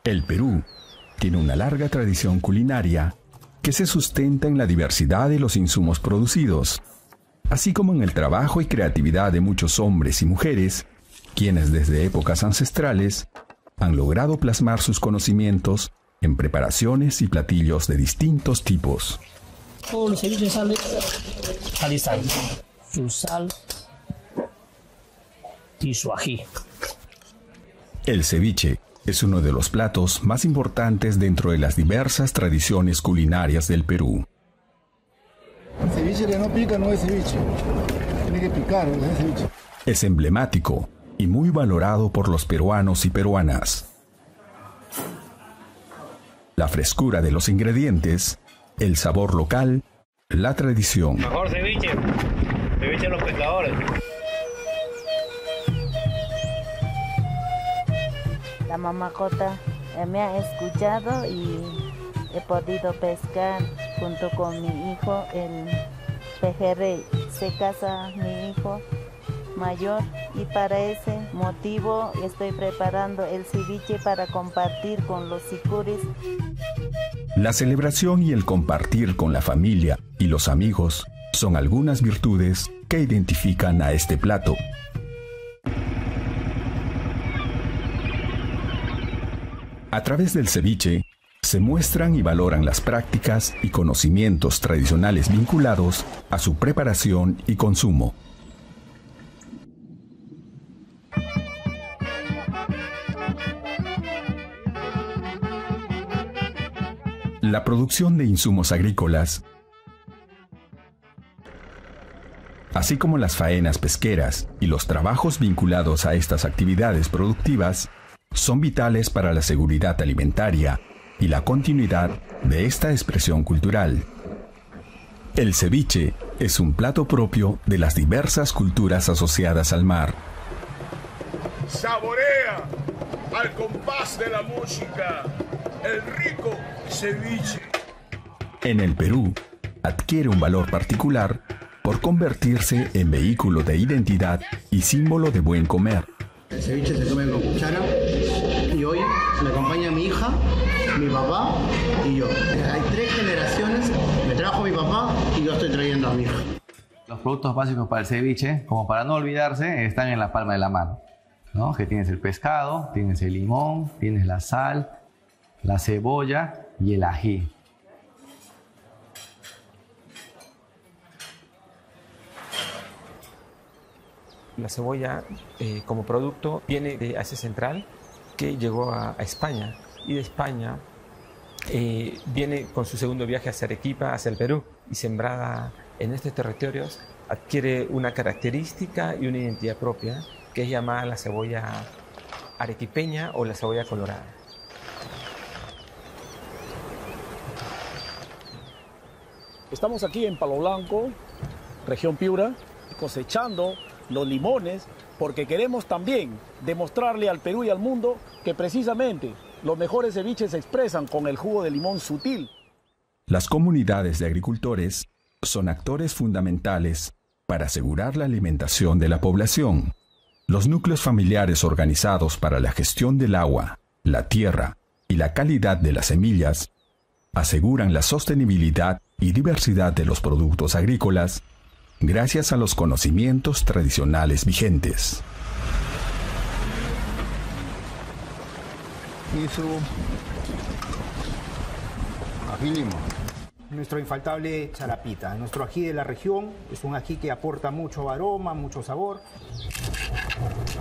El Perú tiene una larga tradición culinaria que se sustenta en la diversidad de los insumos producidos, así como en el trabajo y creatividad de muchos hombres y mujeres, quienes desde épocas ancestrales han logrado plasmar sus conocimientos en preparaciones y platillos de distintos tipos. Todos los ceviches sal y sal, su sal y su ají. El ceviche es uno de los platos más importantes dentro de las diversas tradiciones culinarias del Perú. El ceviche que no pica no es ceviche. Tiene que picar, no es ceviche. Es emblemático y muy valorado por los peruanos y peruanas. La frescura de los ingredientes, el sabor local, la tradición. Mejor ceviche de los pescadores. La mamacota me ha escuchado y he podido pescar junto con mi hijo el pejerrey. Se casa mi hijo mayor y para ese motivo estoy preparando el ceviche para compartir con los sicuris. La celebración y el compartir con la familia y los amigos son algunas virtudes que identifican a este plato. A través del ceviche, se muestran y valoran las prácticas y conocimientos tradicionales vinculados a su preparación y consumo. La producción de insumos agrícolas, así como las faenas pesqueras y los trabajos vinculados a estas actividades productivas, son vitales para la seguridad alimentaria y la continuidad de esta expresión cultural. El ceviche es un plato propio de las diversas culturas asociadas al mar. Saborea al compás de la música el rico ceviche. En el Perú, adquiere un valor particular por convertirse en vehículo de identidad y símbolo de buen comer. El ceviche se come con cuchara y hoy me acompaña mi hija, mi papá y yo. Hay 3 generaciones, me trajo mi papá y yo estoy trayendo a mi hija. Los productos básicos para el ceviche, como para no olvidarse, están en la palma de la mano, ¿no? Que tienes el pescado, tienes el limón, tienes la sal, la cebolla y el ají. La cebolla como producto viene de Asia Central, que llegó a España, y de España viene con su segundo viaje hacia Arequipa, hacia el Perú, y sembrada en estos territorios adquiere una característica y una identidad propia, que es llamada la cebolla arequipeña o la cebolla colorada. Estamos aquí en Palo Blanco, región Piura, cosechando los limones, porque queremos también demostrarle al Perú y al mundo que precisamente los mejores ceviches se expresan con el jugo de limón sutil. Las comunidades de agricultores son actores fundamentales para asegurar la alimentación de la población. Los núcleos familiares organizados para la gestión del agua, la tierra y la calidad de las semillas aseguran la sostenibilidad y diversidad de los productos agrícolas gracias a los conocimientos tradicionales vigentes. Y su ají limón. Nuestro infaltable charapita, nuestro ají de la región, es un ají que aporta mucho aroma, mucho sabor.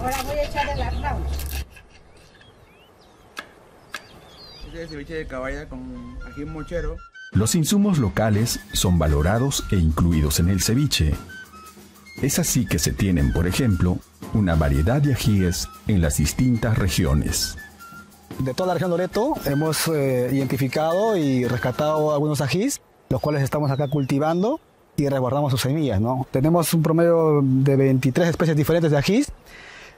Ahora voy a echarle las flautas. Este es el ceviche de caballa con ají mochero. Los insumos locales son valorados e incluidos en el ceviche. Es así que se tienen, por ejemplo, una variedad de ajíes en las distintas regiones. De toda la región Loreto hemos identificado y rescatado algunos ajís, los cuales estamos acá cultivando y resguardamos sus semillas, ¿no? Tenemos un promedio de 23 especies diferentes de ajís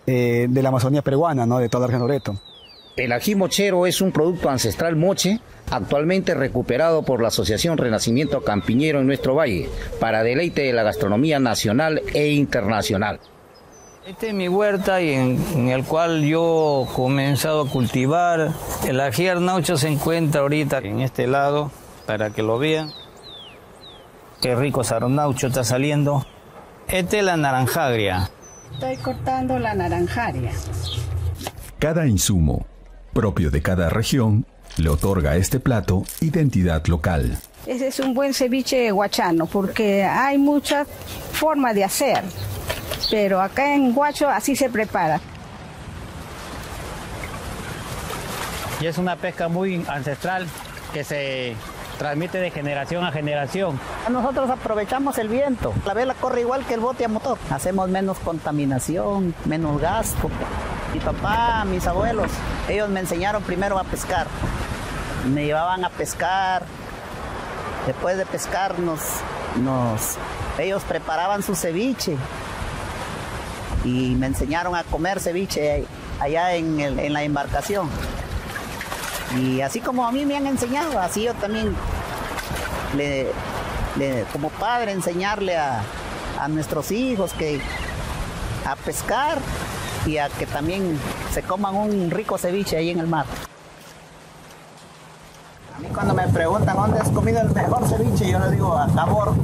de la Amazonía peruana, ¿no? De toda la región Loreto. El ají mochero es un producto ancestral moche, actualmente recuperado por la Asociación Renacimiento Campiñero en nuestro valle, para deleite de la gastronomía nacional e internacional. Esta es mi huerta y en el cual yo he comenzado a cultivar. El ají arnaucho se encuentra ahorita en este lado, para que lo vean. Qué rico ese arnaucho está saliendo. Esta es la naranjagria. Estoy cortando la naranjaria. Cada insumo, propio de cada región, le otorga a este plato identidad local. Ese es un buen ceviche huachano porque hay muchas formas de hacer, pero acá en Huacho así se prepara. Y es una pesca muy ancestral que se transmite de generación a generación. Nosotros aprovechamos el viento. La vela corre igual que el bote a motor. Hacemos menos contaminación, menos gasto. Mi papá, mis abuelos, ellos me enseñaron primero a pescar. Me llevaban a pescar. Después de pescar ellos preparaban su ceviche. Y me enseñaron a comer ceviche allá en la embarcación. Y así como a mí me han enseñado, así yo también, como padre, enseñarle a nuestros hijos a pescar y a que también se coman un rico ceviche ahí en el mar. A mí cuando me preguntan dónde has comido el mejor ceviche, yo les digo a Tabor,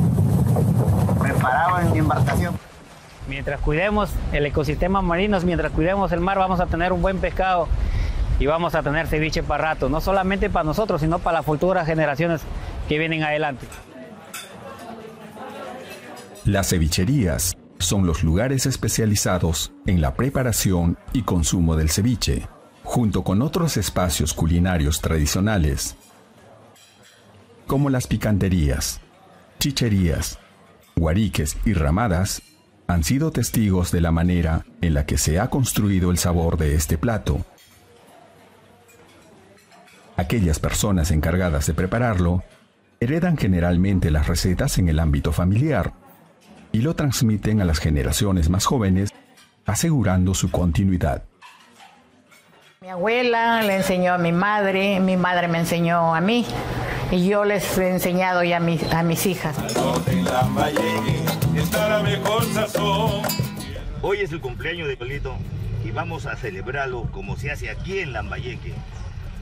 preparado en mi embarcación. Mientras cuidemos el ecosistema marino, mientras cuidemos el mar, vamos a tener un buen pescado y vamos a tener ceviche para rato, no solamente para nosotros, sino para las futuras generaciones que vienen adelante. Las cevicherías son los lugares especializados en la preparación y consumo del ceviche, junto con otros espacios culinarios tradicionales, como las picanterías, chicherías, guariques y ramadas, han sido testigos de la manera en la que se ha construido el sabor de este plato. Aquellas personas encargadas de prepararlo heredan generalmente las recetas en el ámbito familiar y lo transmiten a las generaciones más jóvenes, asegurando su continuidad. Mi abuela le enseñó a mi madre me enseñó a mí y yo les he enseñado ya a mis hijas. Hoy es el cumpleaños de Pablito y vamos a celebrarlo como se hace aquí en Lambayeque,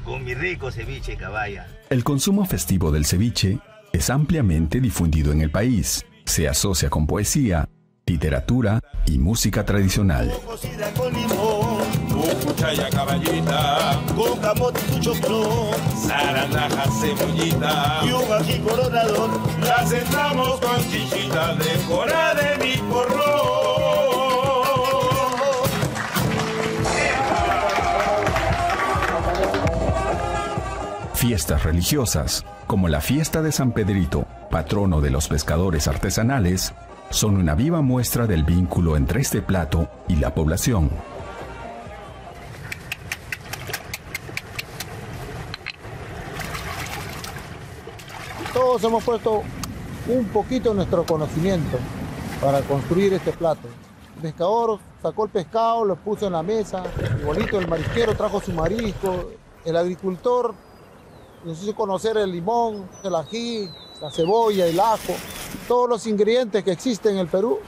con mi rico ceviche caballa. El consumo festivo del ceviche es ampliamente difundido en el país. Se asocia con poesía, literatura y música tradicional. Cocida con limón, con cuchara caballita, con camote y choclo, zaranaja, cebollita y un ají coronador. La sentamos con chichita decorada de mi porrón. Fiestas religiosas, como la fiesta de San Pedrito, patrono de los pescadores artesanales, son una viva muestra del vínculo entre este plato y la población. Todos hemos puesto un poquito de nuestro conocimiento para construir este plato. El pescador sacó el pescado, lo puso en la mesa, igualito el marisquero trajo su marisco, el agricultor nos hizo conocer el limón, el ají, la cebolla, el ajo. Todos los ingredientes que existen en el Perú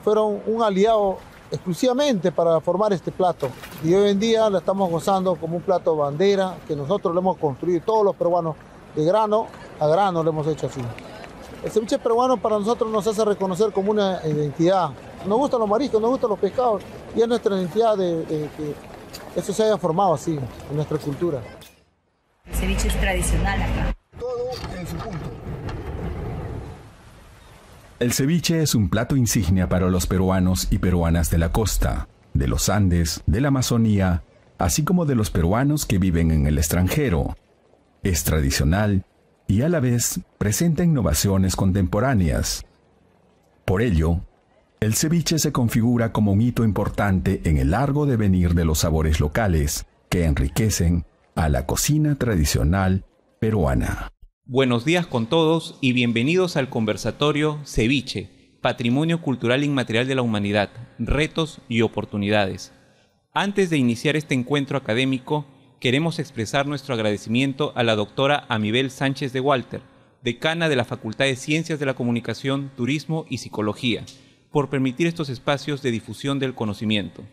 fueron un aliado exclusivamente para formar este plato. Y hoy en día lo estamos gozando como un plato bandera que nosotros lo hemos construido, todos los peruanos, de grano a grano lo hemos hecho así. El ceviche peruano para nosotros nos hace reconocer como una identidad. Nos gustan los mariscos, nos gustan los pescados y es nuestra identidad de que eso se haya formado así en nuestra cultura. El ceviche es tradicional acá. Todo en su punto. El ceviche es un plato insignia para los peruanos y peruanas de la costa, de los Andes, de la Amazonía, así como de los peruanos que viven en el extranjero. Es tradicional y a la vez presenta innovaciones contemporáneas. Por ello, el ceviche se configura como un hito importante en el largo devenir de los sabores locales que enriquecen a la cocina tradicional peruana. Buenos días con todos y bienvenidos al conversatorio Ceviche, Patrimonio Cultural Inmaterial de la Humanidad, Retos y Oportunidades. Antes de iniciar este encuentro académico, queremos expresar nuestro agradecimiento a la doctora Amibel Sánchez de Walter, decana de la Facultad de Ciencias de la Comunicación, Turismo y Psicología, por permitir estos espacios de difusión del conocimiento.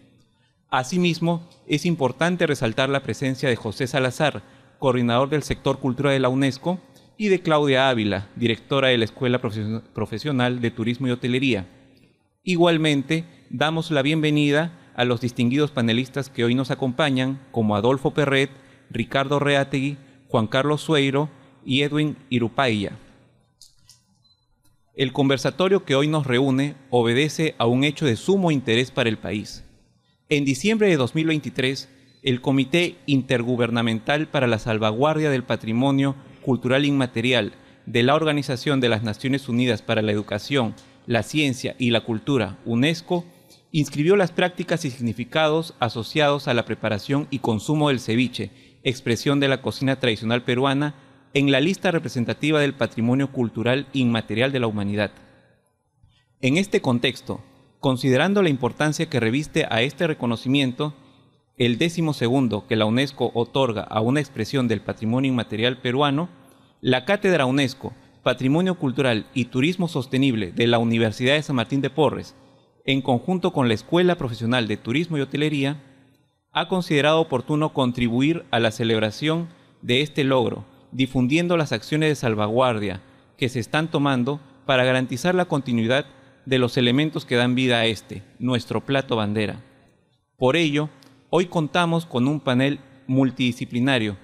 Asimismo, es importante resaltar la presencia de José Salazar, coordinador del sector Cultura de la UNESCO, y de Claudia Ávila, directora de la Escuela Profesional de Turismo y Hotelería. Igualmente, damos la bienvenida a los distinguidos panelistas que hoy nos acompañan, como Adolfo Perret, Ricardo Reategui, Juan Carlos Sueiro y Edwin Irupaya. El conversatorio que hoy nos reúne obedece a un hecho de sumo interés para el país. En diciembre de 2023, el Comité Intergubernamental para la Salvaguardia del Patrimonio Cultural Inmaterial de la Organización de las Naciones Unidas para la Educación, la Ciencia y la Cultura, UNESCO, inscribió las prácticas y significados asociados a la preparación y consumo del ceviche, expresión de la cocina tradicional peruana, en la lista representativa del Patrimonio Cultural Inmaterial de la Humanidad. En este contexto, considerando la importancia que reviste a este reconocimiento, el 12º que la UNESCO otorga a una expresión del patrimonio inmaterial peruano, la Cátedra UNESCO, Patrimonio Cultural y Turismo Sostenible de la Universidad de San Martín de Porres, en conjunto con la Escuela Profesional de Turismo y Hotelería, ha considerado oportuno contribuir a la celebración de este logro, difundiendo las acciones de salvaguardia que se están tomando para garantizar la continuidad de los elementos que dan vida a este, nuestro plato bandera. Por ello, hoy contamos con un panel multidisciplinario,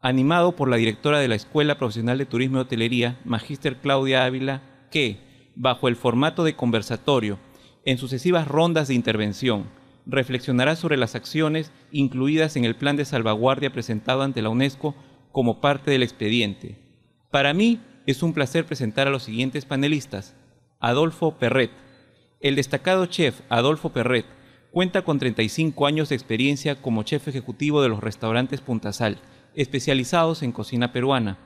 animado por la directora de la Escuela Profesional de Turismo y Hotelería, Magíster Claudia Ávila, que, bajo el formato de conversatorio, en sucesivas rondas de intervención, reflexionará sobre las acciones incluidas en el plan de salvaguardia presentado ante la UNESCO como parte del expediente. Para mí es un placer presentar a los siguientes panelistas. Adolfo Perret. El destacado chef Adolfo Perret cuenta con 35 años de experiencia como chef ejecutivo de los restaurantes Punta Sal, especializados en cocina peruana.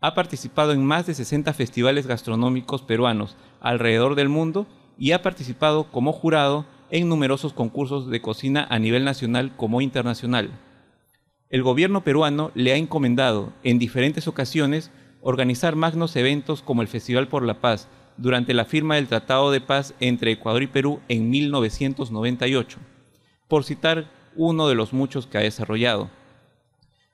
Ha participado en más de 60 festivales gastronómicos peruanos alrededor del mundo y ha participado como jurado en numerosos concursos de cocina a nivel nacional como internacional. El gobierno peruano le ha encomendado en diferentes ocasiones organizar magnos eventos como el Festival por la Paz durante la firma del Tratado de Paz entre Ecuador y Perú en 1998, por citar uno de los muchos que ha desarrollado.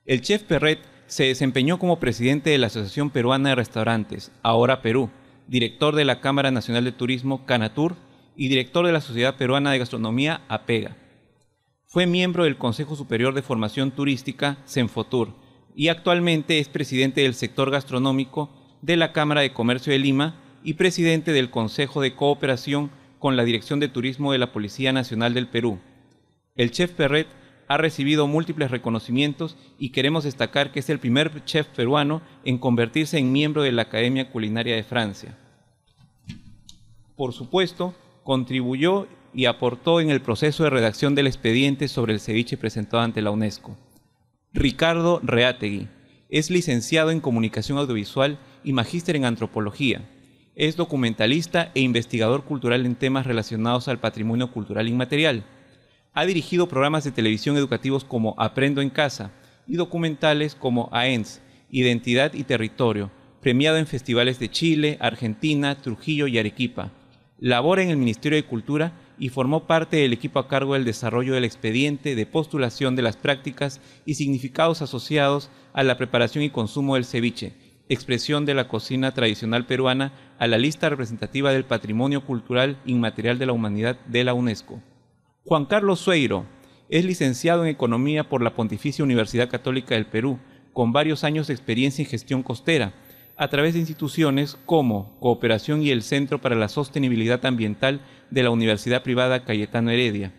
El chef Perret se desempeñó como presidente de la Asociación Peruana de Restaurantes, ahora Perú, director de la Cámara Nacional de Turismo, Canatur, y director de la Sociedad Peruana de Gastronomía, APEGA. Fue miembro del Consejo Superior de Formación Turística, CENFOTUR, y actualmente es presidente del sector gastronómico de la Cámara de Comercio de Lima y presidente del Consejo de Cooperación con la Dirección de Turismo de la Policía Nacional del Perú. El chef Perret ha recibido múltiples reconocimientos y queremos destacar que es el primer chef peruano en convertirse en miembro de la Academia Culinaria de Francia. Por supuesto, contribuyó y aportó en el proceso de redacción del expediente sobre el ceviche presentado ante la UNESCO. Ricardo Reategui es licenciado en Comunicación Audiovisual y magíster en Antropología. Es documentalista e investigador cultural en temas relacionados al patrimonio cultural inmaterial. Ha dirigido programas de televisión educativos como Aprendo en Casa y documentales como AENS, Identidad y Territorio, premiado en festivales de Chile, Argentina, Trujillo y Arequipa. Labora en el Ministerio de Cultura y formó parte del equipo a cargo del desarrollo del expediente de postulación de las prácticas y significados asociados a la preparación y consumo del ceviche, expresión de la cocina tradicional peruana, a la lista representativa del Patrimonio Cultural Inmaterial de la Humanidad de la UNESCO. Juan Carlos Sueiro es licenciado en Economía por la Pontificia Universidad Católica del Perú, con varios años de experiencia en gestión costera, a través de instituciones como Cooperación y el Centro para la Sostenibilidad Ambiental de la Universidad Privada Cayetano Heredia.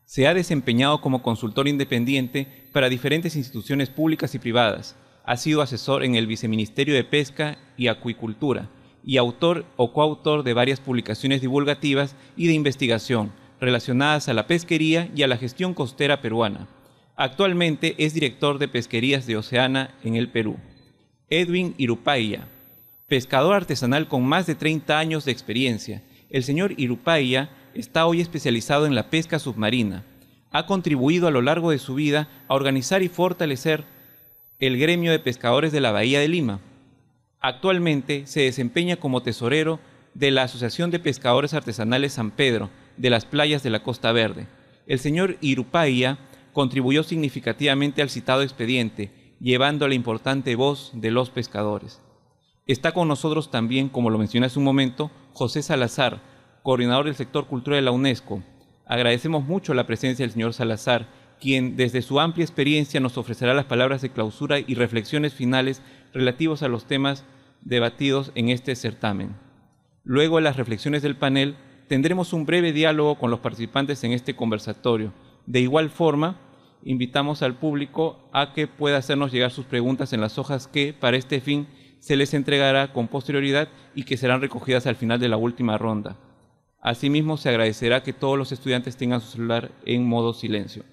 Se ha desempeñado como consultor independiente para diferentes instituciones públicas y privadas, Ha sido asesor en el Viceministerio de Pesca y Acuicultura y autor o coautor de varias publicaciones divulgativas y de investigación relacionadas a la pesquería y a la gestión costera peruana. Actualmente es director de Pesquerías de Oceana en el Perú. Edwin Irupaya, pescador artesanal con más de 30 años de experiencia. El señor Irupaya está hoy especializado en la pesca submarina. Ha contribuido a lo largo de su vida a organizar y fortalecer el gremio de pescadores de la Bahía de Lima. Actualmente se desempeña como tesorero de la Asociación de Pescadores Artesanales San Pedro de las playas de la Costa Verde. El señor Irupaya contribuyó significativamente al citado expediente, llevando la importante voz de los pescadores. Está con nosotros también, como lo mencioné hace un momento, José Salazar, coordinador del sector cultural de la UNESCO. Agradecemos mucho la presencia del señor Salazar, quien desde su amplia experiencia nos ofrecerá las palabras de clausura y reflexiones finales relativos a los temas debatidos en este certamen. Luego de las reflexiones del panel, tendremos un breve diálogo con los participantes en este conversatorio. De igual forma, invitamos al público a que pueda hacernos llegar sus preguntas en las hojas que, para este fin, se les entregará con posterioridad y que serán recogidas al final de la última ronda. Asimismo, se agradecerá que todos los estudiantes tengan su celular en modo silencio.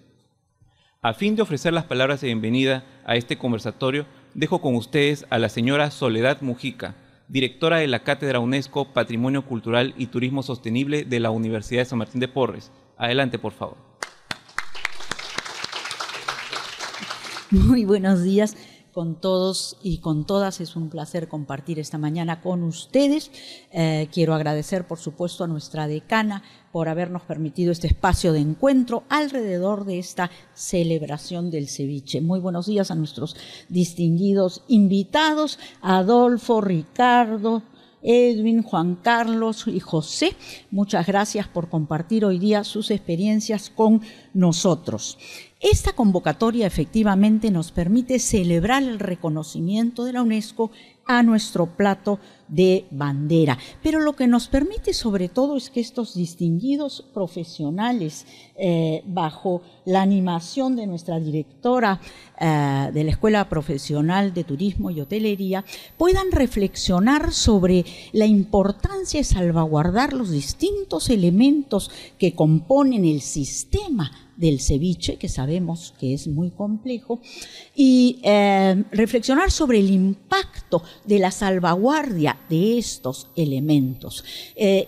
A fin de ofrecer las palabras de bienvenida a este conversatorio, dejo con ustedes a la señora Soledad Mujica, directora de la Cátedra UNESCO Patrimonio Cultural y Turismo Sostenible de la Universidad de San Martín de Porres. Adelante, por favor. Muy buenos días con todos y con todas. Es un placer compartir esta mañana con ustedes. Quiero agradecer, por supuesto, a nuestra decana por habernos permitido este espacio de encuentro alrededor de esta celebración del ceviche. Muy buenos días a nuestros distinguidos invitados, Adolfo, Ricardo, Edwin, Juan Carlos y José. Muchas gracias por compartir hoy día sus experiencias con nosotros. Esta convocatoria efectivamente nos permite celebrar el reconocimiento de la UNESCO a nuestro plato de bandera. Pero lo que nos permite sobre todo es que estos distinguidos profesionales, bajo la animación de nuestra directora de la Escuela Profesional de Turismo y Hotelería, puedan reflexionar sobre la importancia de salvaguardar los distintos elementos que componen el sistema del ceviche, que sabemos que es muy complejo, y reflexionar sobre el impacto de la salvaguardia de estos elementos.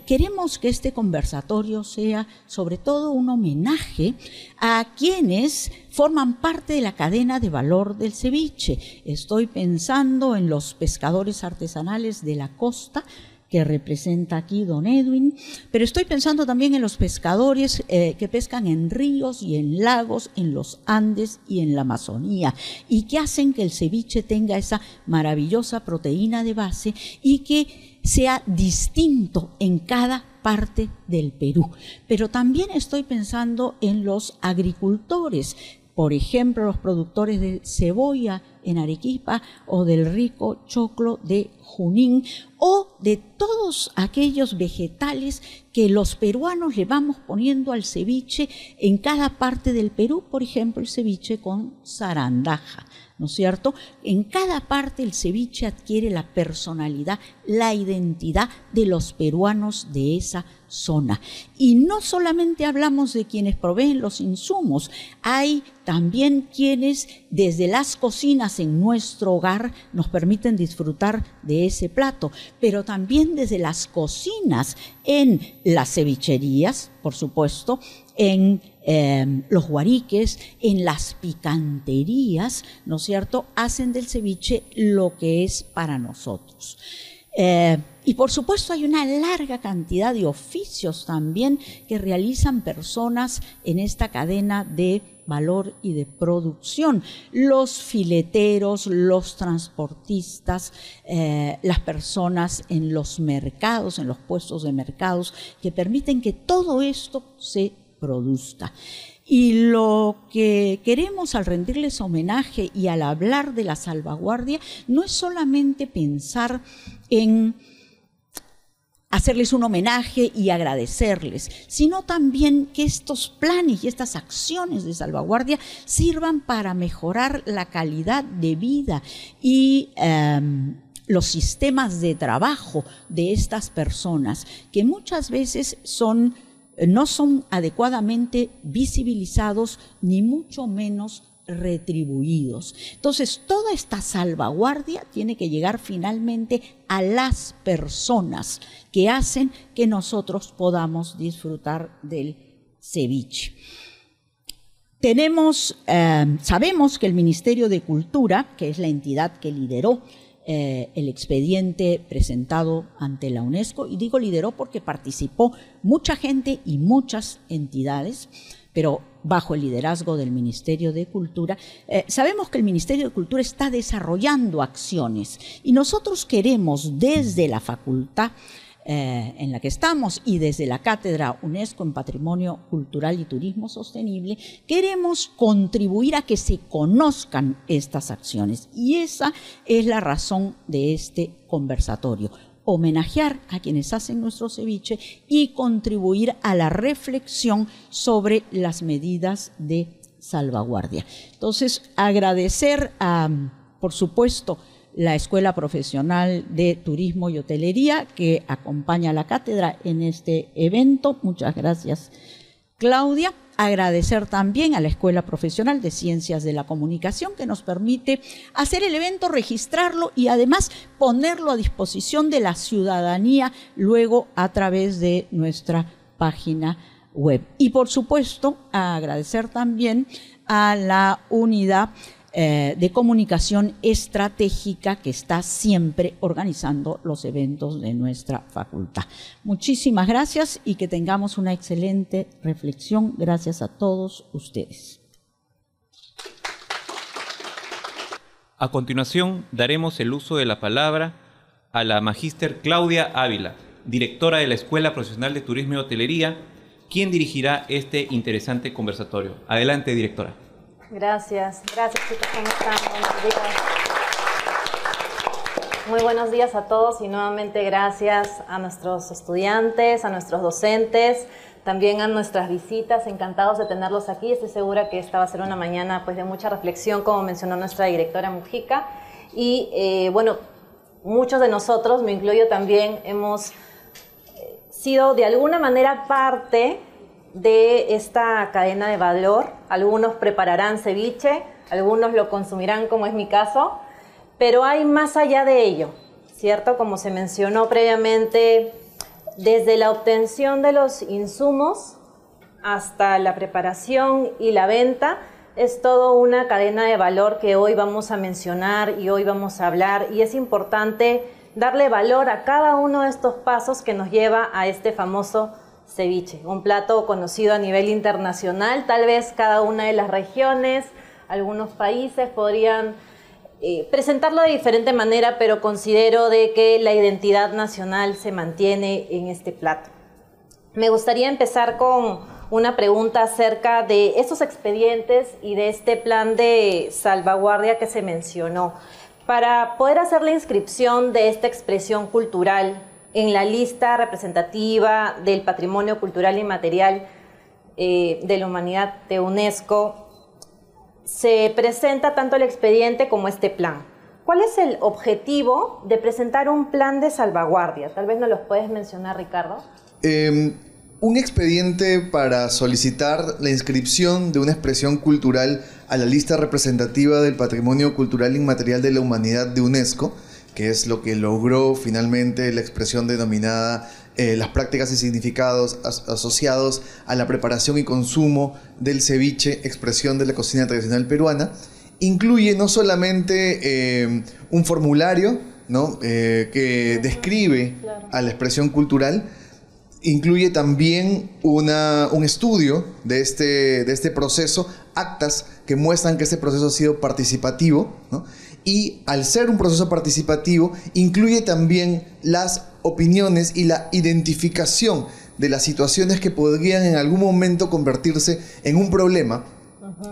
Queremos que este conversatorio sea sobre todo un homenaje a quienes forman parte de la cadena de valor del ceviche. Estoy pensando en los pescadores artesanales de la costa, que representa aquí don Edwin, pero estoy pensando también en los pescadores que pescan en ríos y en lagos, en los Andes y en la Amazonía, y que hacen que el ceviche tenga esa maravillosa proteína de base y que sea distinto en cada parte del Perú. Pero también estoy pensando en los agricultores, por ejemplo, los productores de cebolla en Arequipa o del rico choclo de Junín o de todos aquellos vegetales que los peruanos le vamos poniendo al ceviche en cada parte del Perú, por ejemplo, el ceviche con zarandaja, ¿no es cierto? En cada parte el ceviche adquiere la personalidad, la identidad de los peruanos de esa zona. Y no solamente hablamos de quienes proveen los insumos, hay también quienes desde las cocinas en nuestro hogar nos permiten disfrutar de ese plato, pero también desde las cocinas en las cevicherías, por supuesto, en los huariques, en las picanterías, ¿no es cierto?, hacen del ceviche lo que es para nosotros. Y por supuesto hay una larga cantidad de oficios también que realizan personas en esta cadena de valor y de producción. Los fileteros, los transportistas, las personas en los mercados, en los puestos de mercados, que permiten que todo esto se produzca. Y lo que queremos al rendirles homenaje y al hablar de la salvaguardia no es solamente pensar en hacerles un homenaje y agradecerles, sino también que estos planes y estas acciones de salvaguardia sirvan para mejorar la calidad de vida y los sistemas de trabajo de estas personas, que muchas veces no son adecuadamente visibilizados ni mucho menos retribuidos. Entonces, toda esta salvaguardia tiene que llegar finalmente a las personas que hacen que nosotros podamos disfrutar del ceviche. Sabemos que el Ministerio de Cultura, que es la entidad que lideró el expediente presentado ante la UNESCO, y digo lideró porque participó mucha gente y muchas entidades, pero bajo el liderazgo del Ministerio de Cultura, sabemos que el Ministerio de Cultura está desarrollando acciones y nosotros queremos desde la facultad en la que estamos y desde la Cátedra UNESCO en Patrimonio Cultural y Turismo Sostenible, queremos contribuir a que se conozcan estas acciones. Y esa es la razón de este conversatorio: homenajear a quienes hacen nuestro ceviche y contribuir a la reflexión sobre las medidas de salvaguardia. Entonces, agradecer a, por supuesto, la Escuela Profesional de Turismo y Hotelería, que acompaña a la cátedra en este evento. Muchas gracias, Claudia. Agradecer también a la Escuela Profesional de Ciencias de la Comunicación, que nos permite hacer el evento, registrarlo y además ponerlo a disposición de la ciudadanía luego a través de nuestra página web. Y por supuesto, agradecer también a la unidad de comunicación estratégica que está siempre organizando los eventos de nuestra facultad. Muchísimas gracias y que tengamos una excelente reflexión. Gracias a todos ustedes. A continuación, daremos el uso de la palabra a la magíster Claudia Ávila, directora de la Escuela Profesional de Turismo y Hotelería, quien dirigirá este interesante conversatorio. Adelante, directora. Gracias chicos, ¿cómo están? Buenos días. Muy buenos días a todos y nuevamente gracias a nuestros estudiantes, a nuestros docentes, también a nuestras visitas, encantados de tenerlos aquí. Estoy segura que esta va a ser una mañana pues de mucha reflexión, como mencionó nuestra directora Mujica, y bueno, muchos de nosotros, me incluyo también, hemos sido de alguna manera parte de esta cadena de valor. Algunos prepararán ceviche, algunos lo consumirán, como es mi caso, pero hay más allá de ello, ¿cierto? Como se mencionó previamente, desde la obtención de los insumos hasta la preparación y la venta, es toda una cadena de valor que hoy vamos a mencionar y hoy vamos a hablar, y es importante darle valor a cada uno de estos pasos que nos lleva a este famoso ceviche, un plato conocido a nivel internacional. Tal vez cada una de las regiones, algunos países podrían presentarlo de diferente manera, pero considero de que la identidad nacional se mantiene en este plato. Me gustaría empezar con una pregunta acerca de estos expedientes y de este plan de salvaguardia que se mencionó. Para poder hacer la inscripción de esta expresión cultural en la lista representativa del Patrimonio Cultural Inmaterial de la Humanidad de UNESCO, se presenta tanto el expediente como este plan. ¿Cuál es el objetivo de presentar un plan de salvaguardia? Tal vez nos los puedes mencionar, Ricardo. Un expediente para solicitar la inscripción de una expresión cultural a la lista representativa del Patrimonio Cultural Inmaterial de la Humanidad de UNESCO, que es lo que logró finalmente la expresión denominada las prácticas y significados asociados a la preparación y consumo del ceviche, expresión de la cocina tradicional peruana. Incluye no solamente un formulario, ¿no? Que describe a la expresión cultural, incluye también un estudio de este proceso, actas que muestran que este proceso ha sido participativo, ¿no? Y al ser un proceso participativo, incluye también las opiniones y la identificación de las situaciones que podrían en algún momento convertirse en un problema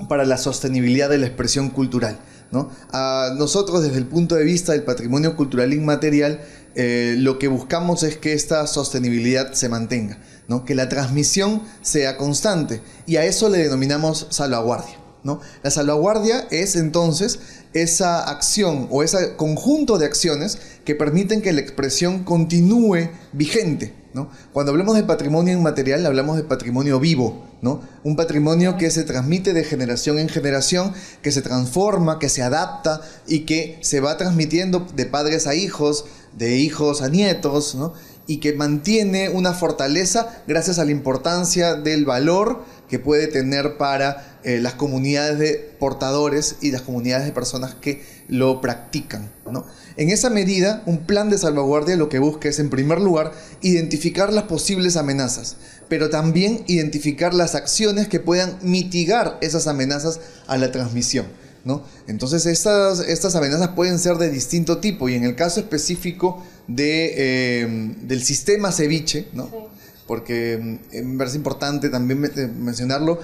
para la sostenibilidad de la expresión cultural, ¿no? A nosotros, desde el punto de vista del patrimonio cultural inmaterial, lo que buscamos es que esta sostenibilidad se mantenga, ¿no? Que la transmisión sea constante, y a eso le denominamos salvaguardia, ¿no? La salvaguardia es entonces esa acción o ese conjunto de acciones que permiten que la expresión continúe vigente, ¿no? Cuando hablamos de patrimonio inmaterial, hablamos de patrimonio vivo, ¿no? Un patrimonio que se transmite de generación en generación, que se transforma, que se adapta y que se va transmitiendo de padres a hijos, de hijos a nietos, ¿no? Y que mantiene una fortaleza gracias a la importancia del valor que puede tener para las comunidades de portadores y las comunidades de personas que lo practican, ¿no? En esa medida, un plan de salvaguardia lo que busca es, en primer lugar, identificar las posibles amenazas, pero también identificar las acciones que puedan mitigar esas amenazas a la transmisión, ¿no? Entonces estas amenazas pueden ser de distinto tipo, y en el caso específico del sistema ceviche, ¿no? Sí. Porque me parece importante también mencionarlo,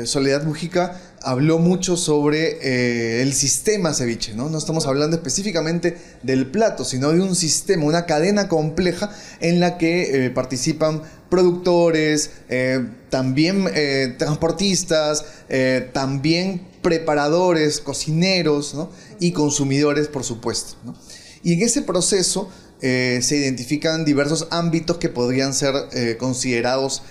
Soledad Mujica habló mucho sobre el sistema ceviche, ¿no? No estamos hablando específicamente del plato, sino de un sistema, una cadena compleja en la que participan productores, también transportistas, también preparadores, cocineros, ¿no? Y consumidores, por supuesto, ¿no? Y en ese proceso se identifican diversos ámbitos que podrían ser considerados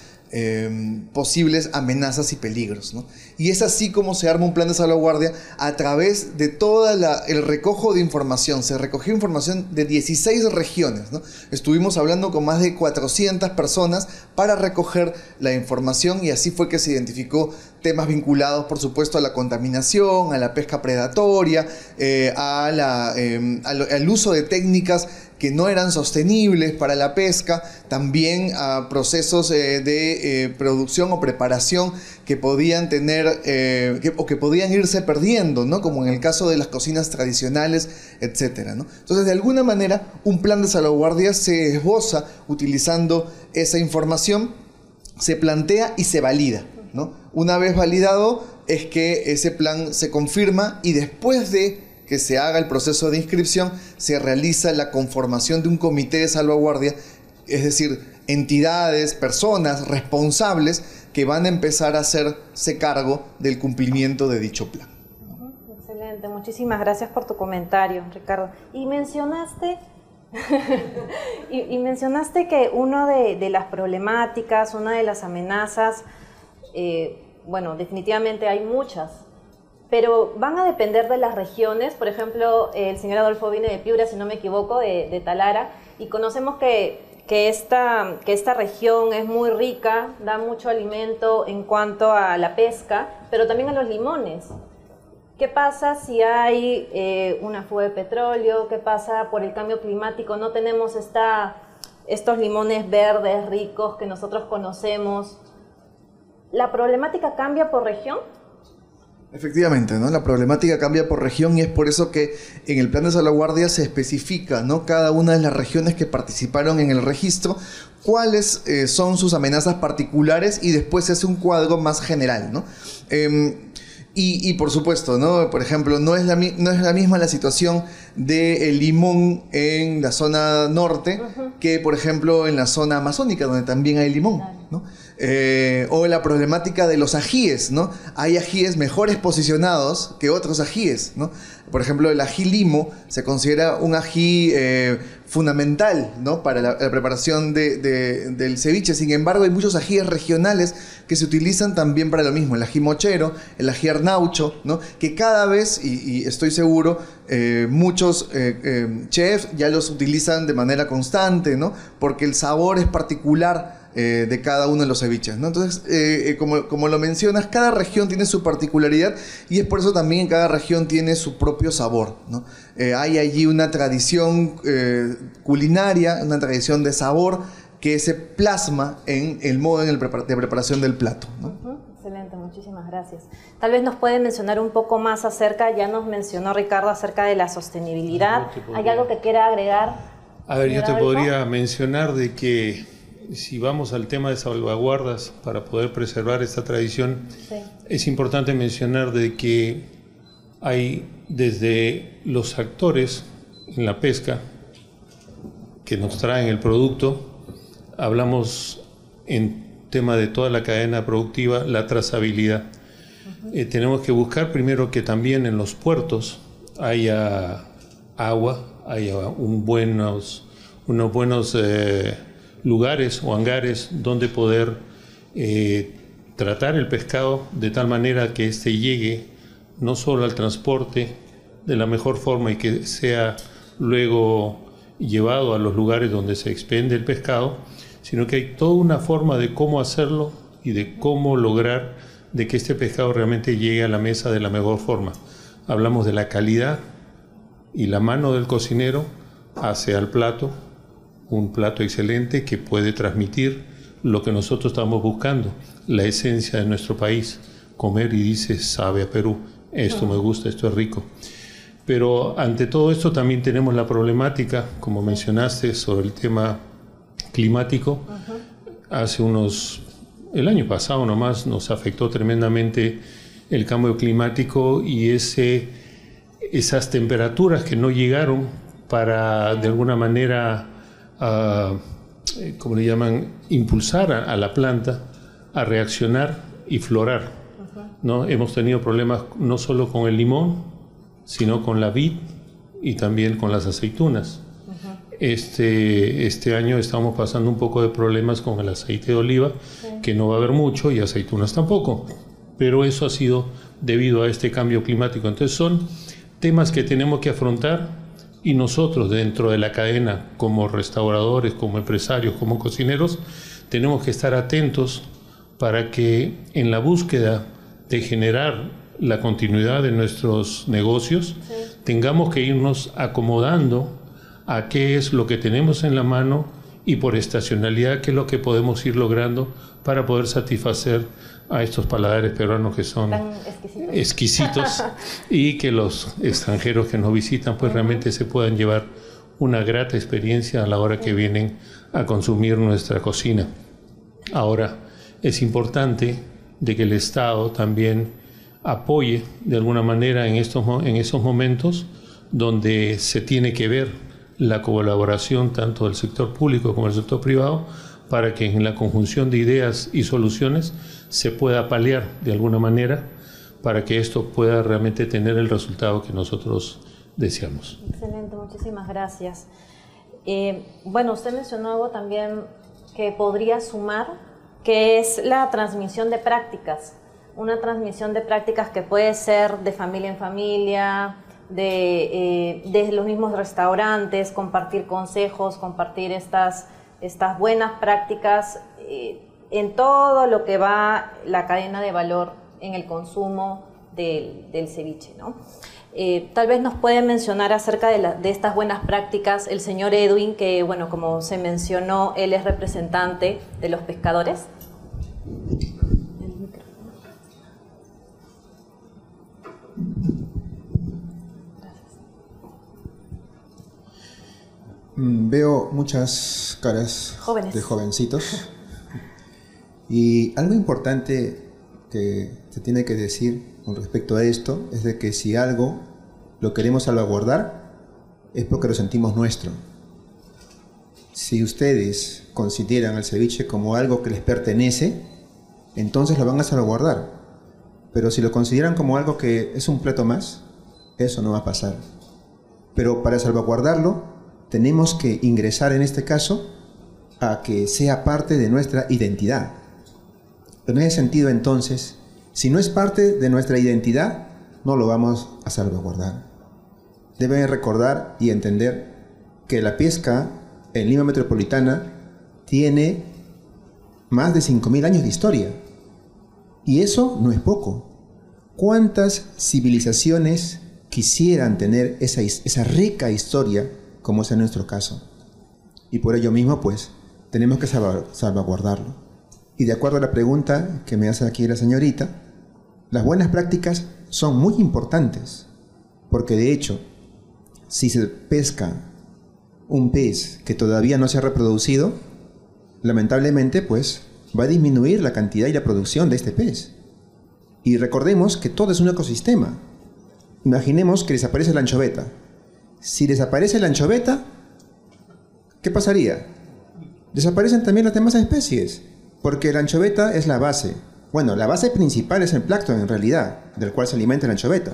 posibles amenazas y peligros, ¿no? Y es así como se arma un plan de salvaguardia a través de todo el recojo de información. Se recogió información de 16 regiones, ¿no? Estuvimos hablando con más de 400 personas para recoger la información, y así fue que se identificó temas vinculados, por supuesto, a la contaminación, a la pesca predatoria, al uso de técnicas que no eran sostenibles para la pesca, también a procesos de producción o preparación que podían tener que podían irse perdiendo, ¿no? Como en el caso de las cocinas tradicionales, etcétera, ¿no? Entonces, de alguna manera, un plan de salvaguardia se esboza utilizando esa información, se plantea y se valida, ¿no? Una vez validado es que ese plan se confirma, y después de que se haga el proceso de inscripción, se realiza la conformación de un comité de salvaguardia, es decir, entidades, personas responsables que van a empezar a hacerse cargo del cumplimiento de dicho plan. Excelente, muchísimas gracias por tu comentario, Ricardo. Y mencionaste mencionaste que una de las problemáticas, una de las amenazas, bueno, definitivamente hay muchas, pero van a depender de las regiones. Por ejemplo, el señor Adolfo viene de Piura, si no me equivoco, de Talara, y conocemos que esta región es muy rica, da mucho alimento en cuanto a la pesca, pero también a los limones. ¿Qué pasa si hay una fuga de petróleo? ¿Qué pasa por el cambio climático? No tenemos estos limones verdes ricos que nosotros conocemos. ¿La problemática cambia por región? Efectivamente, ¿no? La problemática cambia por región, y es por eso que en el plan de salvaguardia se especifica, ¿no? Cada una de las regiones que participaron en el registro, cuáles son sus amenazas particulares, y después se hace un cuadro más general, ¿no? Y por supuesto, ¿no? Por ejemplo, no es la misma la situación del limón en la zona norte que, por ejemplo, en la zona amazónica, donde también hay limón, ¿no? O la problemática de los ajíes, ¿no? Hay ajíes mejores posicionados que otros ajíes, ¿no? Por ejemplo, el ají limo se considera un ají fundamental, ¿no? Para la preparación del ceviche. Sin embargo, hay muchos ajíes regionales que se utilizan también para lo mismo. El ají mochero, el ají arnaucho, ¿no? Que cada vez, y estoy seguro, muchos chefs ya los utilizan de manera constante, ¿no? Porque el sabor es particular de cada uno de los ceviches, ¿no? Entonces, como lo mencionas, cada región tiene su particularidad, y es por eso también en cada región tiene su propio sabor, ¿no? Hay allí una tradición culinaria, una tradición de sabor que se plasma en el modo de preparación del plato, ¿no? Excelente, muchísimas gracias. Tal vez nos pueden mencionar un poco más acerca, ya nos mencionó Ricardo acerca de la sostenibilidad. ¿Hay algo que quiera agregar? A ver, yo te podría mencionar de que si vamos al tema de salvaguardas para poder preservar esta tradición, sí, es importante mencionar de que hay desde los actores en la pesca, que nos traen el producto, hablamos en tema de toda la cadena productiva, la trazabilidad. Tenemos que buscar primero que también en los puertos haya agua, haya unos buenos lugares o hangares donde poder tratar el pescado de tal manera que éste llegue no solo al transporte de la mejor forma y que sea luego llevado a los lugares donde se expende el pescado, sino que hay toda una forma de cómo hacerlo y de cómo lograr de que este pescado realmente llegue a la mesa de la mejor forma. Hablamos de la calidad y la mano del cocinero hace al plato un plato excelente que puede transmitir lo que nosotros estamos buscando, la esencia de nuestro país. Comer y dice, sabe a Perú, esto me gusta, esto es rico. Pero ante todo esto también tenemos la problemática, como mencionaste, sobre el tema climático. El año pasado nomás nos afectó tremendamente el cambio climático y esas temperaturas que no llegaron para de alguna manera, como le llaman, impulsar a la planta a reaccionar y florar, ¿no? Hemos tenido problemas no solo con el limón, sino con la vid y también con las aceitunas. Este año estamos pasando un poco de problemas con el aceite de oliva, que no va a haber mucho, y aceitunas tampoco, pero eso ha sido debido a este cambio climático. Entonces son temas que tenemos que afrontar, y nosotros dentro de la cadena, como restauradores, como empresarios, como cocineros, tenemos que estar atentos para que en la búsqueda de generar la continuidad de nuestros negocios, tengamos que irnos acomodando a qué es lo que tenemos en la mano y por estacionalidad qué es lo que podemos ir logrando para poder satisfacer a estos paladares peruanos que son exquisitos y que los extranjeros que nos visitan pues realmente se puedan llevar una grata experiencia a la hora que vienen a consumir nuestra cocina. Ahora, es importante de que el Estado también apoye de alguna manera en esos momentos donde se tiene que ver la colaboración tanto del sector público como del sector privado, para que en la conjunción de ideas y soluciones se pueda paliar de alguna manera para que esto pueda realmente tener el resultado que nosotros deseamos. Excelente, muchísimas gracias. Bueno, usted mencionó algo también que podría sumar, que es la transmisión de prácticas. Una transmisión de prácticas que puede ser de familia en familia, de los mismos restaurantes, compartir consejos, compartir estas buenas prácticas en todo lo que va la cadena de valor en el consumo del ceviche, ¿no? Tal vez nos puede mencionar acerca de estas buenas prácticas el señor Edwin, que bueno, como se mencionó, él es representante de los pescadores. Veo muchas caras jóvenes, de jovencitos y algo importante que se tiene que decir con respecto a esto es de que si algo lo queremos salvaguardar es porque lo sentimos nuestro. Si ustedes consideran el ceviche como algo que les pertenece, entonces lo van a salvaguardar, pero si lo consideran como algo que es un plato más, eso no va a pasar. Pero para salvaguardarlo tenemos que ingresar en este caso a que sea parte de nuestra identidad. En ese sentido, entonces, si no es parte de nuestra identidad, no lo vamos a salvaguardar. Deben recordar y entender que la pesca en Lima Metropolitana tiene más de 5.000 años de historia. Y eso no es poco. ¿Cuántas civilizaciones quisieran tener esa rica historia como es en nuestro caso? Y por ello mismo, pues, tenemos que salvaguardarlo. Y de acuerdo a la pregunta que me hace aquí la señorita, las buenas prácticas son muy importantes, porque de hecho, si se pesca un pez que todavía no se ha reproducido, lamentablemente, pues, va a disminuir la cantidad y la producción de este pez. Y recordemos que todo es un ecosistema. Imaginemos que desaparece la anchoveta. Si desaparece la anchoveta, ¿qué pasaría? Desaparecen también las demás especies, porque la anchoveta es la base. Bueno, la base principal es el plancton en realidad, del cual se alimenta la anchoveta.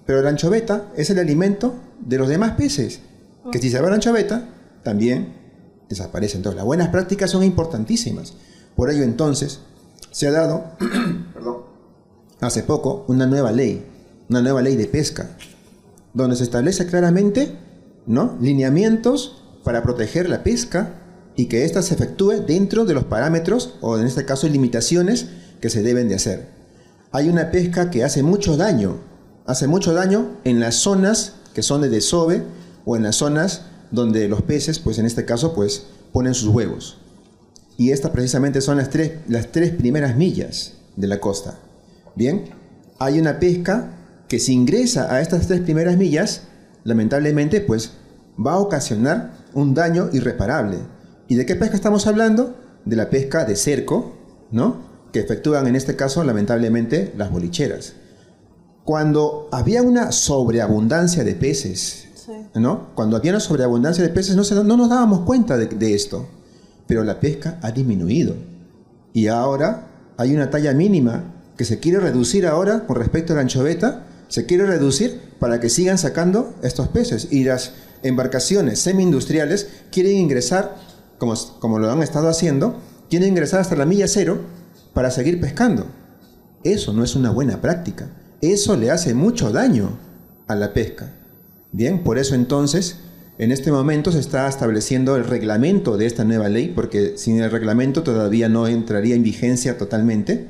Pero la anchoveta es el alimento de los demás peces, que si se va la anchoveta, también desaparecen. Entonces, las buenas prácticas son importantísimas. Por ello, entonces, se ha dado, hace poco, una nueva ley de pesca, donde se establece claramente, ¿no?, lineamientos para proteger la pesca y que ésta se efectúe dentro de los parámetros, o en este caso, limitaciones que se deben de hacer. Hay una pesca que hace mucho daño en las zonas que son de desove o en las zonas donde los peces, pues en este caso, pues ponen sus huevos. Y estas precisamente son las tres primeras millas de la costa. Bien, hay una pesca que si ingresa a estas 3 primeras millas, lamentablemente, pues va a ocasionar un daño irreparable. ¿Y de qué pesca estamos hablando? De la pesca de cerco, ¿no?, que efectúan en este caso, lamentablemente, las bolicheras. Cuando había una sobreabundancia de peces, ¿no?, cuando había una sobreabundancia de peces, no nos dábamos cuenta de esto. Pero la pesca ha disminuido. Y ahora hay una talla mínima que se quiere reducir ahora con respecto a la anchoveta. Se quiere reducir para que sigan sacando estos peces. Y las embarcaciones semi-industriales quieren ingresar, como lo han estado haciendo, quieren ingresar hasta la milla 0 para seguir pescando. Eso no es una buena práctica. Eso le hace mucho daño a la pesca. Bien, por eso entonces, en este momento se está estableciendo el reglamento de esta nueva ley, porque sin el reglamento todavía no entraría en vigencia totalmente.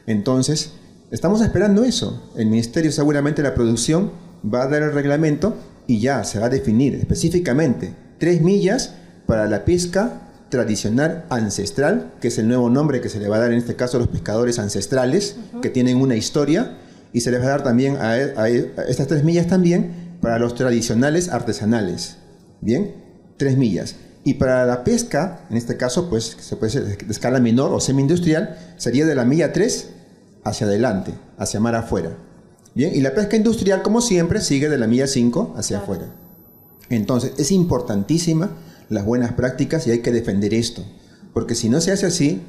Entonces, estamos esperando eso. El Ministerio seguramente de la Producción va a dar el reglamento y ya se va a definir específicamente 3 millas para la pesca tradicional ancestral, que es el nuevo nombre que se le va a dar en este caso a los pescadores ancestrales, que tienen una historia, y se les va a dar también a estas 3 millas también para los tradicionales artesanales. Bien, 3 millas. Y para la pesca, en este caso, pues se puede ser de escala menor o semi-industrial, sería de la milla 3 hacia adelante, hacia mar afuera. Bien, y la pesca industrial, como siempre, sigue de la milla 5 hacia afuera. Entonces, es importantísima las buenas prácticas y hay que defender esto. Porque si no se hace así,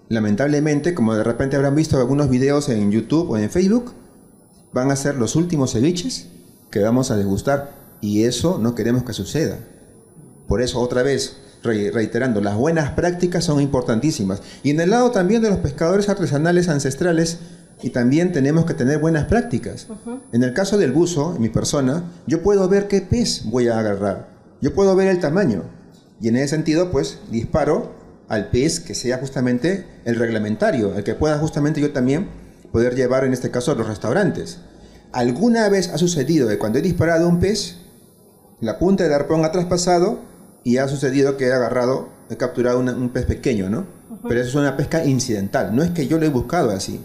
lamentablemente, como de repente habrán visto algunos videos en YouTube o en Facebook, van a ser los últimos ceviches que vamos a degustar. Y eso no queremos que suceda. Por eso, otra vez, reiterando, las buenas prácticas son importantísimas. Y en el lado también de los pescadores artesanales ancestrales, y también tenemos que tener buenas prácticas. En el caso del buzo, en mi persona, yo puedo ver qué pez voy a agarrar. Yo puedo ver el tamaño. Y en ese sentido, pues, disparo al pez que sea justamente el reglamentario, el que pueda justamente yo también poder llevar, en este caso, a los restaurantes. ¿Alguna vez ha sucedido que cuando he disparado un pez, la punta del arpón ha traspasado y ha sucedido que he capturado un pez pequeño, ¿no? Pero eso es una pesca incidental, no es que yo lo he buscado así.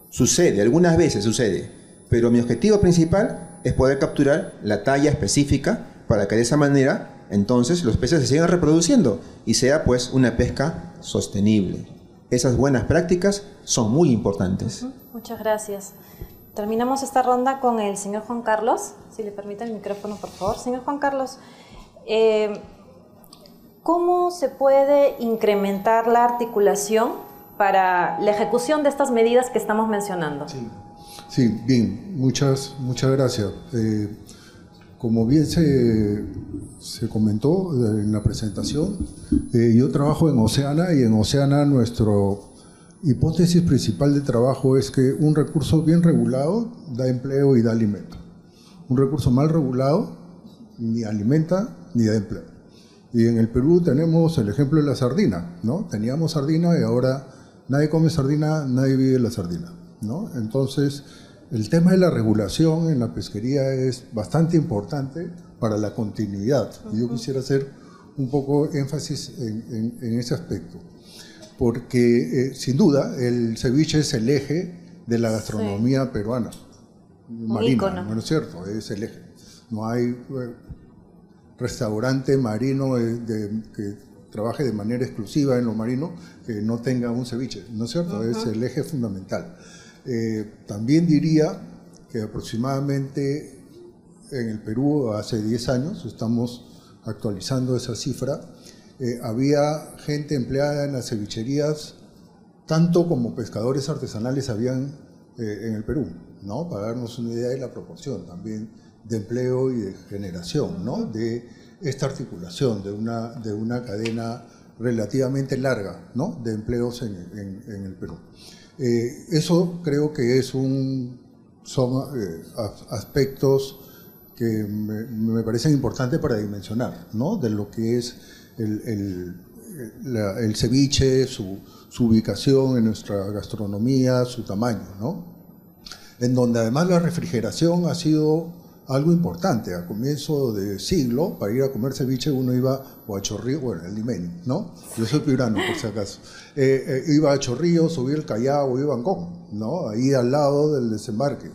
Sucede, algunas veces sucede, pero mi objetivo principal es poder capturar la talla específica para que de esa manera entonces los peces se sigan reproduciendo y sea pues una pesca sostenible. Esas buenas prácticas son muy importantes. Muchas gracias. Terminamos esta ronda con el señor Juan Carlos. Si le permite el micrófono, por favor. Señor Juan Carlos, ¿cómo se puede incrementar la articulación para la ejecución de estas medidas que estamos mencionando? Sí, bien, muchas gracias. Como bien se comentó en la presentación, yo trabajo en Oceana y en Oceana nuestro hipótesis principal de trabajo es que un recurso bien regulado da empleo y da alimento. Un recurso mal regulado ni alimenta ni da empleo. Y en el Perú tenemos el ejemplo de la sardina, ¿no? Teníamos sardina y ahora nadie come sardina, nadie vive la sardina, ¿no? Entonces, el tema de la regulación en la pesquería es bastante importante para la continuidad. Y yo quisiera hacer un poco énfasis en ese aspecto. Porque sin duda el ceviche es el eje de la gastronomía peruana, marina, ¿no es cierto? Es el eje. No hay restaurante marino que trabaje de manera exclusiva en lo marino que no tenga un ceviche, ¿no es cierto? Es el eje fundamental. También diría que aproximadamente en el Perú hace 10 años estamos actualizando esa cifra, había gente empleada en las cevicherías, tanto como pescadores artesanales habían en el Perú, ¿no? Para darnos una idea de la proporción también de empleo y de generación, ¿no? De esta articulación de una cadena relativamente larga, ¿no? De empleos en el Perú. Eso creo que son aspectos que me parecen importantes para dimensionar, ¿no? De lo que es el ceviche, su ubicación en nuestra gastronomía, su tamaño, ¿no? En donde además la refrigeración ha sido algo importante. A comienzo de siglo, para ir a comer ceviche uno iba o a Chorrillos, bueno, el limeño, ¿no? Yo soy piurano, por si acaso. Iba a Chorrillos, subía el Callao, iba a Ancón, ¿no? Ahí al lado del desembarque.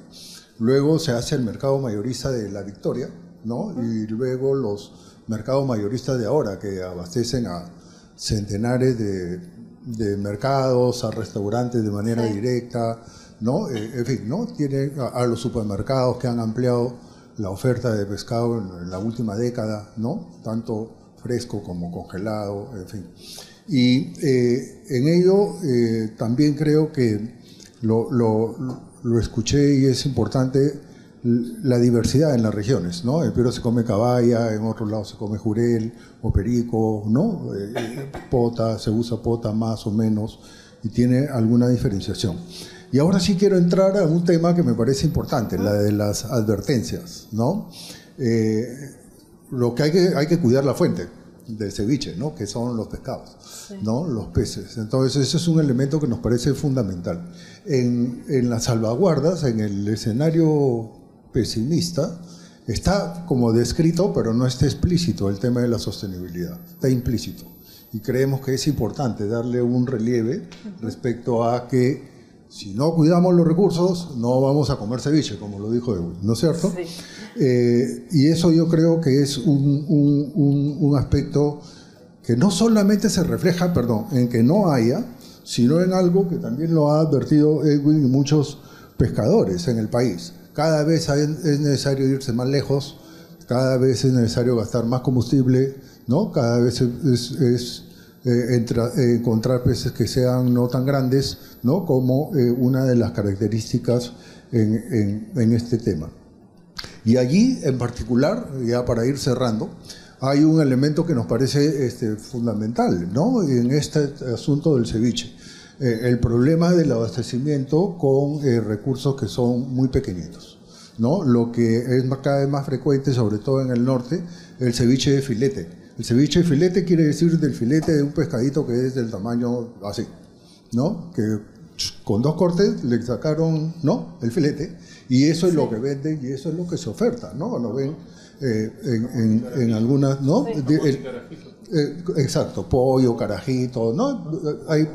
Luego se hace el mercado mayorista de La Victoria, ¿no? Y luego los mercados mayoristas de ahora, que abastecen a centenares de mercados, a restaurantes de manera directa, ¿no? En fin, ¿no? Tienen a los supermercados que han ampliado la oferta de pescado en la última década, ¿no? Tanto fresco como congelado, en fin. Y en ello también creo que lo escuché y es importante la diversidad en las regiones, ¿no? En Perú se come caballa, en otros lados se come jurel o perico, ¿no? Pota, se usa pota más o menos y tiene alguna diferenciación. Y ahora sí quiero entrar a un tema que me parece importante, la de las advertencias, ¿no? Lo que hay que cuidar la fuente del ceviche, ¿no? Que son los pescados, ¿no? Los peces. Entonces ese es un elemento que nos parece fundamental. En las salvaguardas, en el escenario pesimista, está como descrito, pero no está explícito el tema de la sostenibilidad, está implícito. Y creemos que es importante darle un relieve respecto a que si no cuidamos los recursos, no vamos a comer ceviche, como lo dijo Edwin, ¿no es cierto? Sí. Y eso yo creo que es un aspecto que no solamente se refleja, en que no haya, sino en algo que también lo ha advertido Edwin y muchos pescadores en el país. Cada vez es necesario irse más lejos, cada vez es necesario gastar más combustible, ¿no? Cada vez es encontrar peces que sean no tan grandes, ¿no? Como una de las características en este tema. Y allí en particular, ya para ir cerrando, hay un elemento que nos parece fundamental, ¿no? En este asunto del ceviche, el problema del abastecimiento con recursos que son muy pequeñitos, ¿no? Lo que es cada vez más frecuente, sobre todo en el norte, el ceviche de filete. El ceviche de filete quiere decir del filete de un pescadito que es del tamaño así, ¿no? Que con 2 cortes le sacaron, ¿no? El filete, y eso es lo que venden y eso es lo que se oferta, ¿no? Lo ven en algunas, ¿no? Exacto, pollo, carajito, ¿no? Hay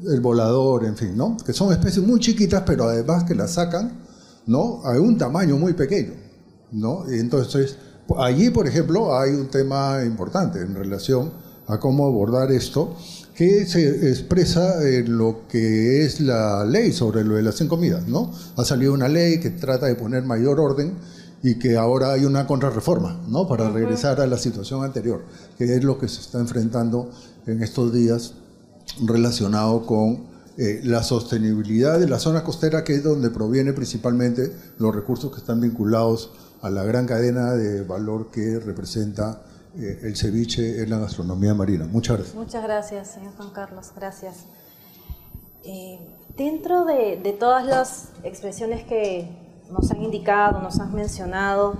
el volador, en fin, ¿no? Que son especies muy chiquitas, pero además que las sacan, ¿no? A un tamaño muy pequeño, ¿no? Y entonces allí, por ejemplo, hay un tema importante en relación a cómo abordar esto, que se expresa en lo que es la ley sobre lo de las 100 comidas, ¿no? Ha salido una ley que trata de poner mayor orden y que ahora hay una contrarreforma, ¿no? Para regresar a la situación anterior, que es lo que se está enfrentando en estos días relacionado con la sostenibilidad de la zona costera, que es donde proviene principalmente los recursos que están vinculados a la gran cadena de valor que representa el ceviche en la gastronomía marina. Muchas gracias. Muchas gracias, señor Juan Carlos. Gracias. Dentro de todas las expresiones que nos han indicado, nos han mencionado,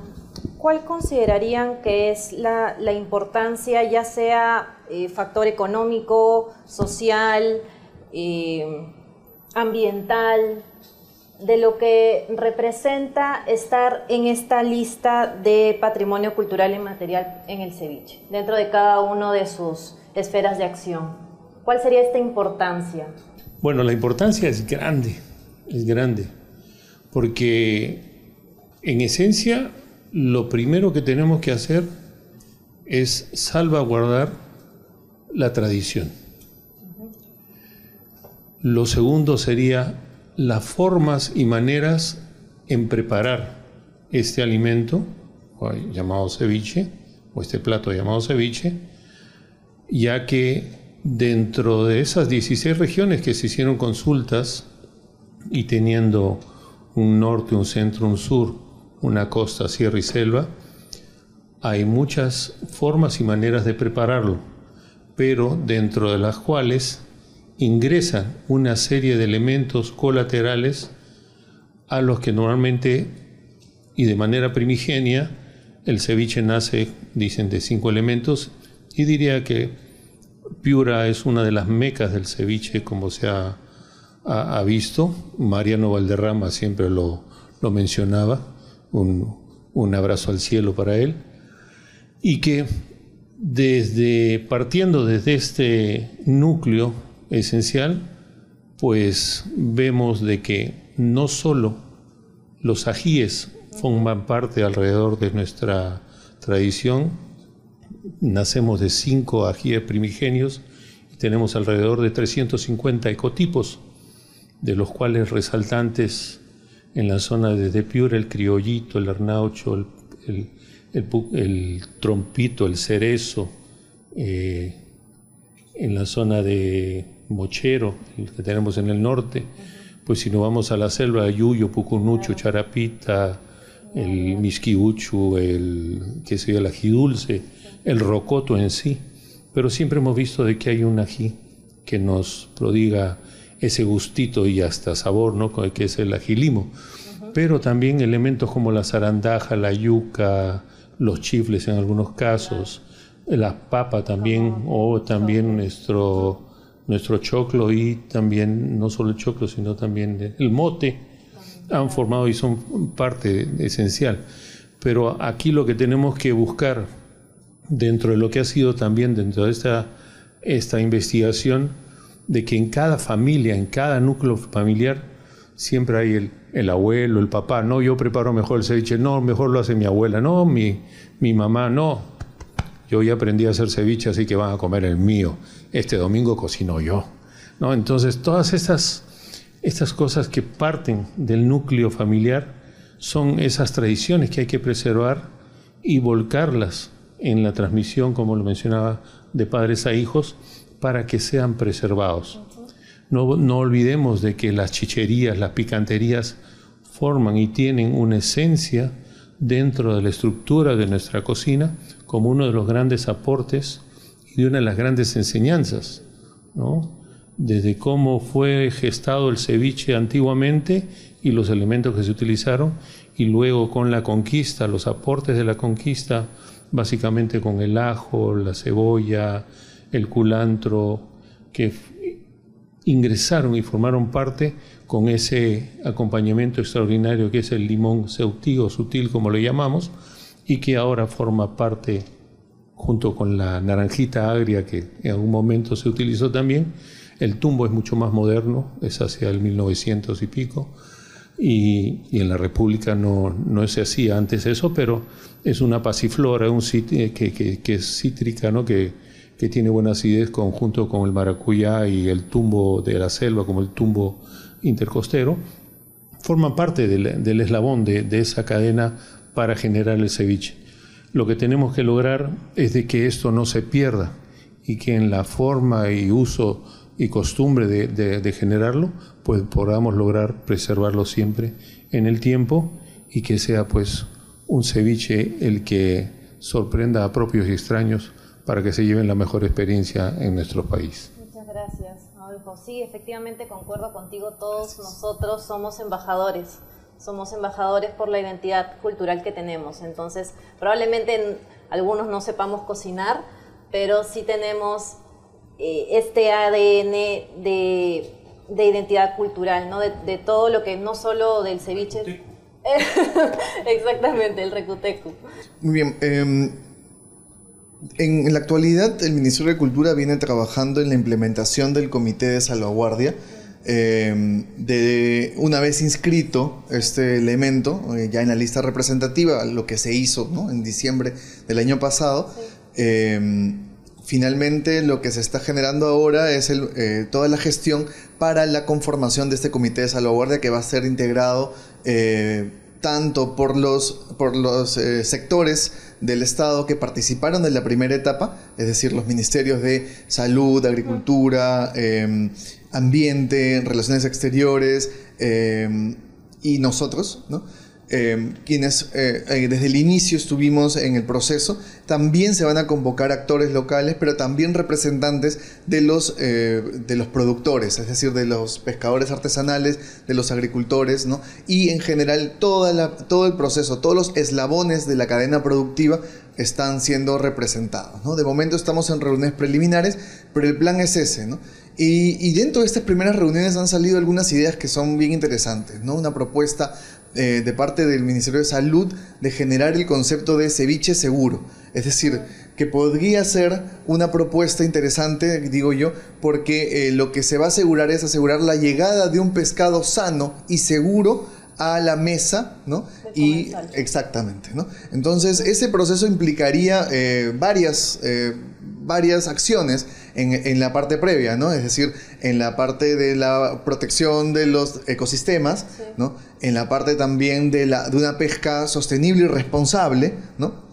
¿cuál considerarían que es la importancia, ya sea factor económico, social, ambiental, de lo que representa estar en esta lista de patrimonio cultural inmaterial en el ceviche, dentro de cada uno de sus esferas de acción? ¿Cuál sería esta importancia? Bueno, la importancia es grande, porque en esencia lo primero que tenemos que hacer es salvaguardar la tradición. Lo segundo sería las formas y maneras en preparar este alimento, llamado ceviche, o este plato llamado ceviche, ya que dentro de esas 16 regiones que se hicieron consultas y teniendo un norte, un centro, un sur, una costa, sierra y selva, hay muchas formas y maneras de prepararlo, pero dentro de las cuales ingresan una serie de elementos colaterales a los que normalmente y de manera primigenia el ceviche nace, dicen, de 5 elementos, y diría que Piura es una de las mecas del ceviche, como se ha visto. Mariano Valderrama siempre lo mencionaba, un abrazo al cielo para él, y que partiendo desde este núcleo esencial, pues vemos de que no solo los ajíes forman parte alrededor de nuestra tradición. Nacemos de 5 ajíes primigenios y tenemos alrededor de 350 ecotipos, de los cuales resaltantes en la zona de Piura, el criollito, el arnaucho, el trompito, el cerezo, en la zona de Mochero, el que tenemos en el norte. Pues si nos vamos a la selva, Yuyo, Pucunucho, Charapita, el Misquiuchu, el ají dulce, el rocoto en sí. Pero siempre hemos visto de que hay un ají que nos prodiga ese gustito y hasta sabor, ¿no?, que es el ají limo. Pero también elementos como la zarandaja, la yuca, los chifles en algunos casos, la papa también, o también nuestro choclo, y también no solo el choclo, sino también el mote, han formado y son parte esencial. Pero aquí lo que tenemos que buscar, dentro de lo que ha sido también dentro de esta investigación, de que en cada familia, en cada núcleo familiar, siempre hay el abuelo, el papá. No, yo preparo mejor el ceviche, no, mejor lo hace mi abuela, no, mi mamá, no. Yo ya aprendí a hacer ceviche, así que van a comer el mío. Este domingo cocino yo, ¿no? Entonces, todas estas cosas que parten del núcleo familiar son esas tradiciones que hay que preservar y volcarlas en la transmisión, como lo mencionaba, de padres a hijos, para que sean preservados. No olvidemos de que las chicherías, las picanterías forman y tienen una esencia dentro de la estructura de nuestra cocina, como uno de los grandes aportes y de una de las grandes enseñanzas, ¿no? Desde cómo fue gestado el ceviche antiguamente y los elementos que se utilizaron, y luego con la conquista, los aportes de la conquista, básicamente con el ajo, la cebolla, el culantro, que ingresaron y formaron parte con ese acompañamiento extraordinario que es el limón ceutí o sutil, como lo llamamos, y que ahora forma parte, junto con la naranjita agria que en algún momento se utilizó también. El tumbo es mucho más moderno, es hacia el 1900 y pico, y en la República no se hacía antes eso, pero es una pasiflora, que es cítrica, ¿no?, que tiene buena acidez, junto con el maracuyá y el tumbo de la selva, como el tumbo intercostero, forman parte del eslabón de esa cadena para generar el ceviche. Lo que tenemos que lograr es de que esto no se pierda y que en la forma y uso y costumbre de generarlo, pues podamos lograr preservarlo siempre en el tiempo, y que sea pues un ceviche el que sorprenda a propios y extraños para que se lleven la mejor experiencia en nuestro país. Muchas gracias, Adolfo. Sí, efectivamente concuerdo contigo, todos nosotros somos embajadores por la identidad cultural que tenemos. Entonces, probablemente algunos no sepamos cocinar, pero sí tenemos este ADN de identidad cultural, ¿no? De todo lo que, no solo del ceviche. Exactamente, el recutecu. Muy bien. En la actualidad, el Ministerio de Cultura viene trabajando en la implementación del Comité de Salvaguardia. Una vez inscrito este elemento, ya en la lista representativa, lo que se hizo, ¿no?, en diciembre del año pasado, finalmente lo que se está generando ahora es toda la gestión para la conformación de este Comité de Salvaguardia, que va a ser integrado tanto por los sectores del Estado que participaron en la primera etapa, es decir, los ministerios de Salud, Agricultura, Ambiente, Relaciones Exteriores y nosotros, ¿no? Quienes desde el inicio estuvimos en el proceso. También se van a convocar actores locales, pero también representantes de los productores, es decir, de los pescadores artesanales, de los agricultores, ¿no? Y en general todo el proceso, todos los eslabones de la cadena productiva están siendo representados, ¿no? De momento estamos en reuniones preliminares, pero el plan es ese, ¿no? Y dentro de estas primeras reuniones han salido algunas ideas que son bien interesantes, ¿no? Una propuesta de parte del Ministerio de Salud de generar el concepto de ceviche seguro. Es decir, que podría ser una propuesta interesante, digo yo, porque lo que se va a asegurar es asegurar la llegada de un pescado sano y seguro a la mesa, ¿no? Y exactamente, ¿no? Entonces, ese proceso implicaría varias acciones en la parte previa, ¿no? Es decir, en la parte de la protección de los ecosistemas, sí, ¿no? En la parte también de una pesca sostenible y responsable, ¿no?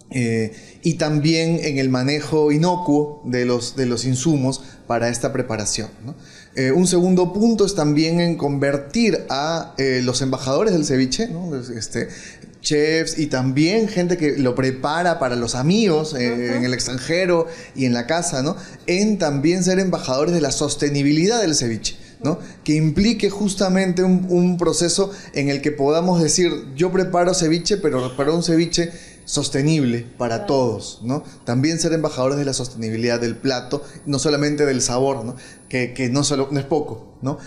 Y también en el manejo inocuo de los insumos para esta preparación, ¿no? Un segundo punto es también en convertir a los embajadores del ceviche, ¿no? Chefs y también gente que lo prepara para los amigos en el extranjero y en la casa, ¿no? En también ser embajadores de la sostenibilidad del ceviche, ¿no? Que implique justamente un proceso en el que podamos decir, yo preparo ceviche, pero preparo un ceviche sostenible para todos, ¿no? También ser embajadores de la sostenibilidad del plato, no solamente del sabor, ¿no? Que no es poco, ¿no?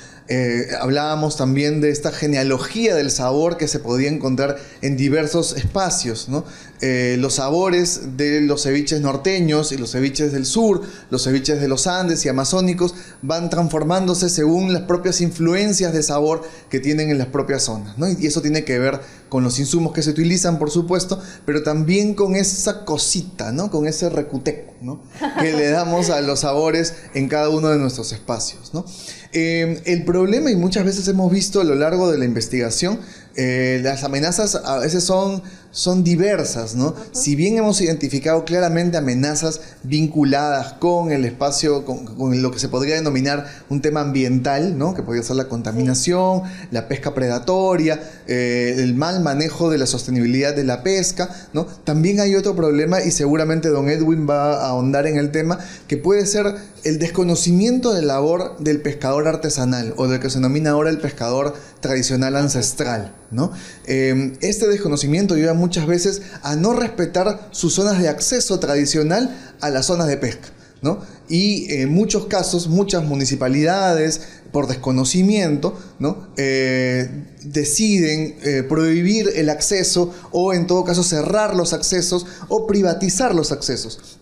Hablábamos también de esta genealogía del sabor que se podía encontrar en diversos espacios, ¿no? Los sabores de los ceviches norteños y los ceviches del sur, los ceviches de los Andes y amazónicos van transformándose según las propias influencias de sabor que tienen en las propias zonas, ¿no? Y eso tiene que ver con los insumos que se utilizan, por supuesto, pero también con esa cosita, ¿no? Con ese recuteco, ¿no? Que le damos a los sabores en cada uno de nuestros espacios, ¿no? El problema, y muchas veces hemos visto a lo largo de la investigación, las amenazas a veces son diversas, ¿no? Si bien hemos identificado claramente amenazas vinculadas con el espacio, con lo que se podría denominar un tema ambiental, ¿no? Que podría ser la contaminación, la pesca predatoria, el mal manejo de la sostenibilidad de la pesca, ¿no? También hay otro problema, y seguramente don Edwin va a ahondar en el tema, que puede ser el desconocimiento de la labor del pescador artesanal, o del que se denomina ahora el pescador tradicional ancestral, ¿no? Este desconocimiento lleva muchas veces a no respetar sus zonas de acceso tradicional a las zonas de pesca, ¿no? Y en muchos casos, muchas municipalidades, por desconocimiento, ¿no? Deciden prohibir el acceso, o en todo caso cerrar los accesos o privatizar los accesos.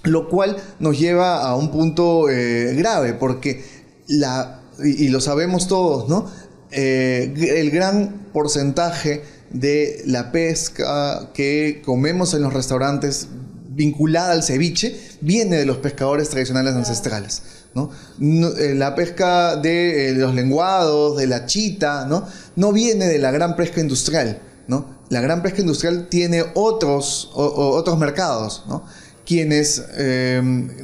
Lo cual nos lleva a un punto grave, porque y lo sabemos todos, ¿no? El gran porcentaje de la pesca que comemos en los restaurantes vinculada al ceviche viene de los pescadores tradicionales ancestrales, ¿no? La pesca de los lenguados, de la chita, no viene de la gran pesca industrial, ¿no? La gran pesca industrial tiene otros mercados, ¿no? Quienes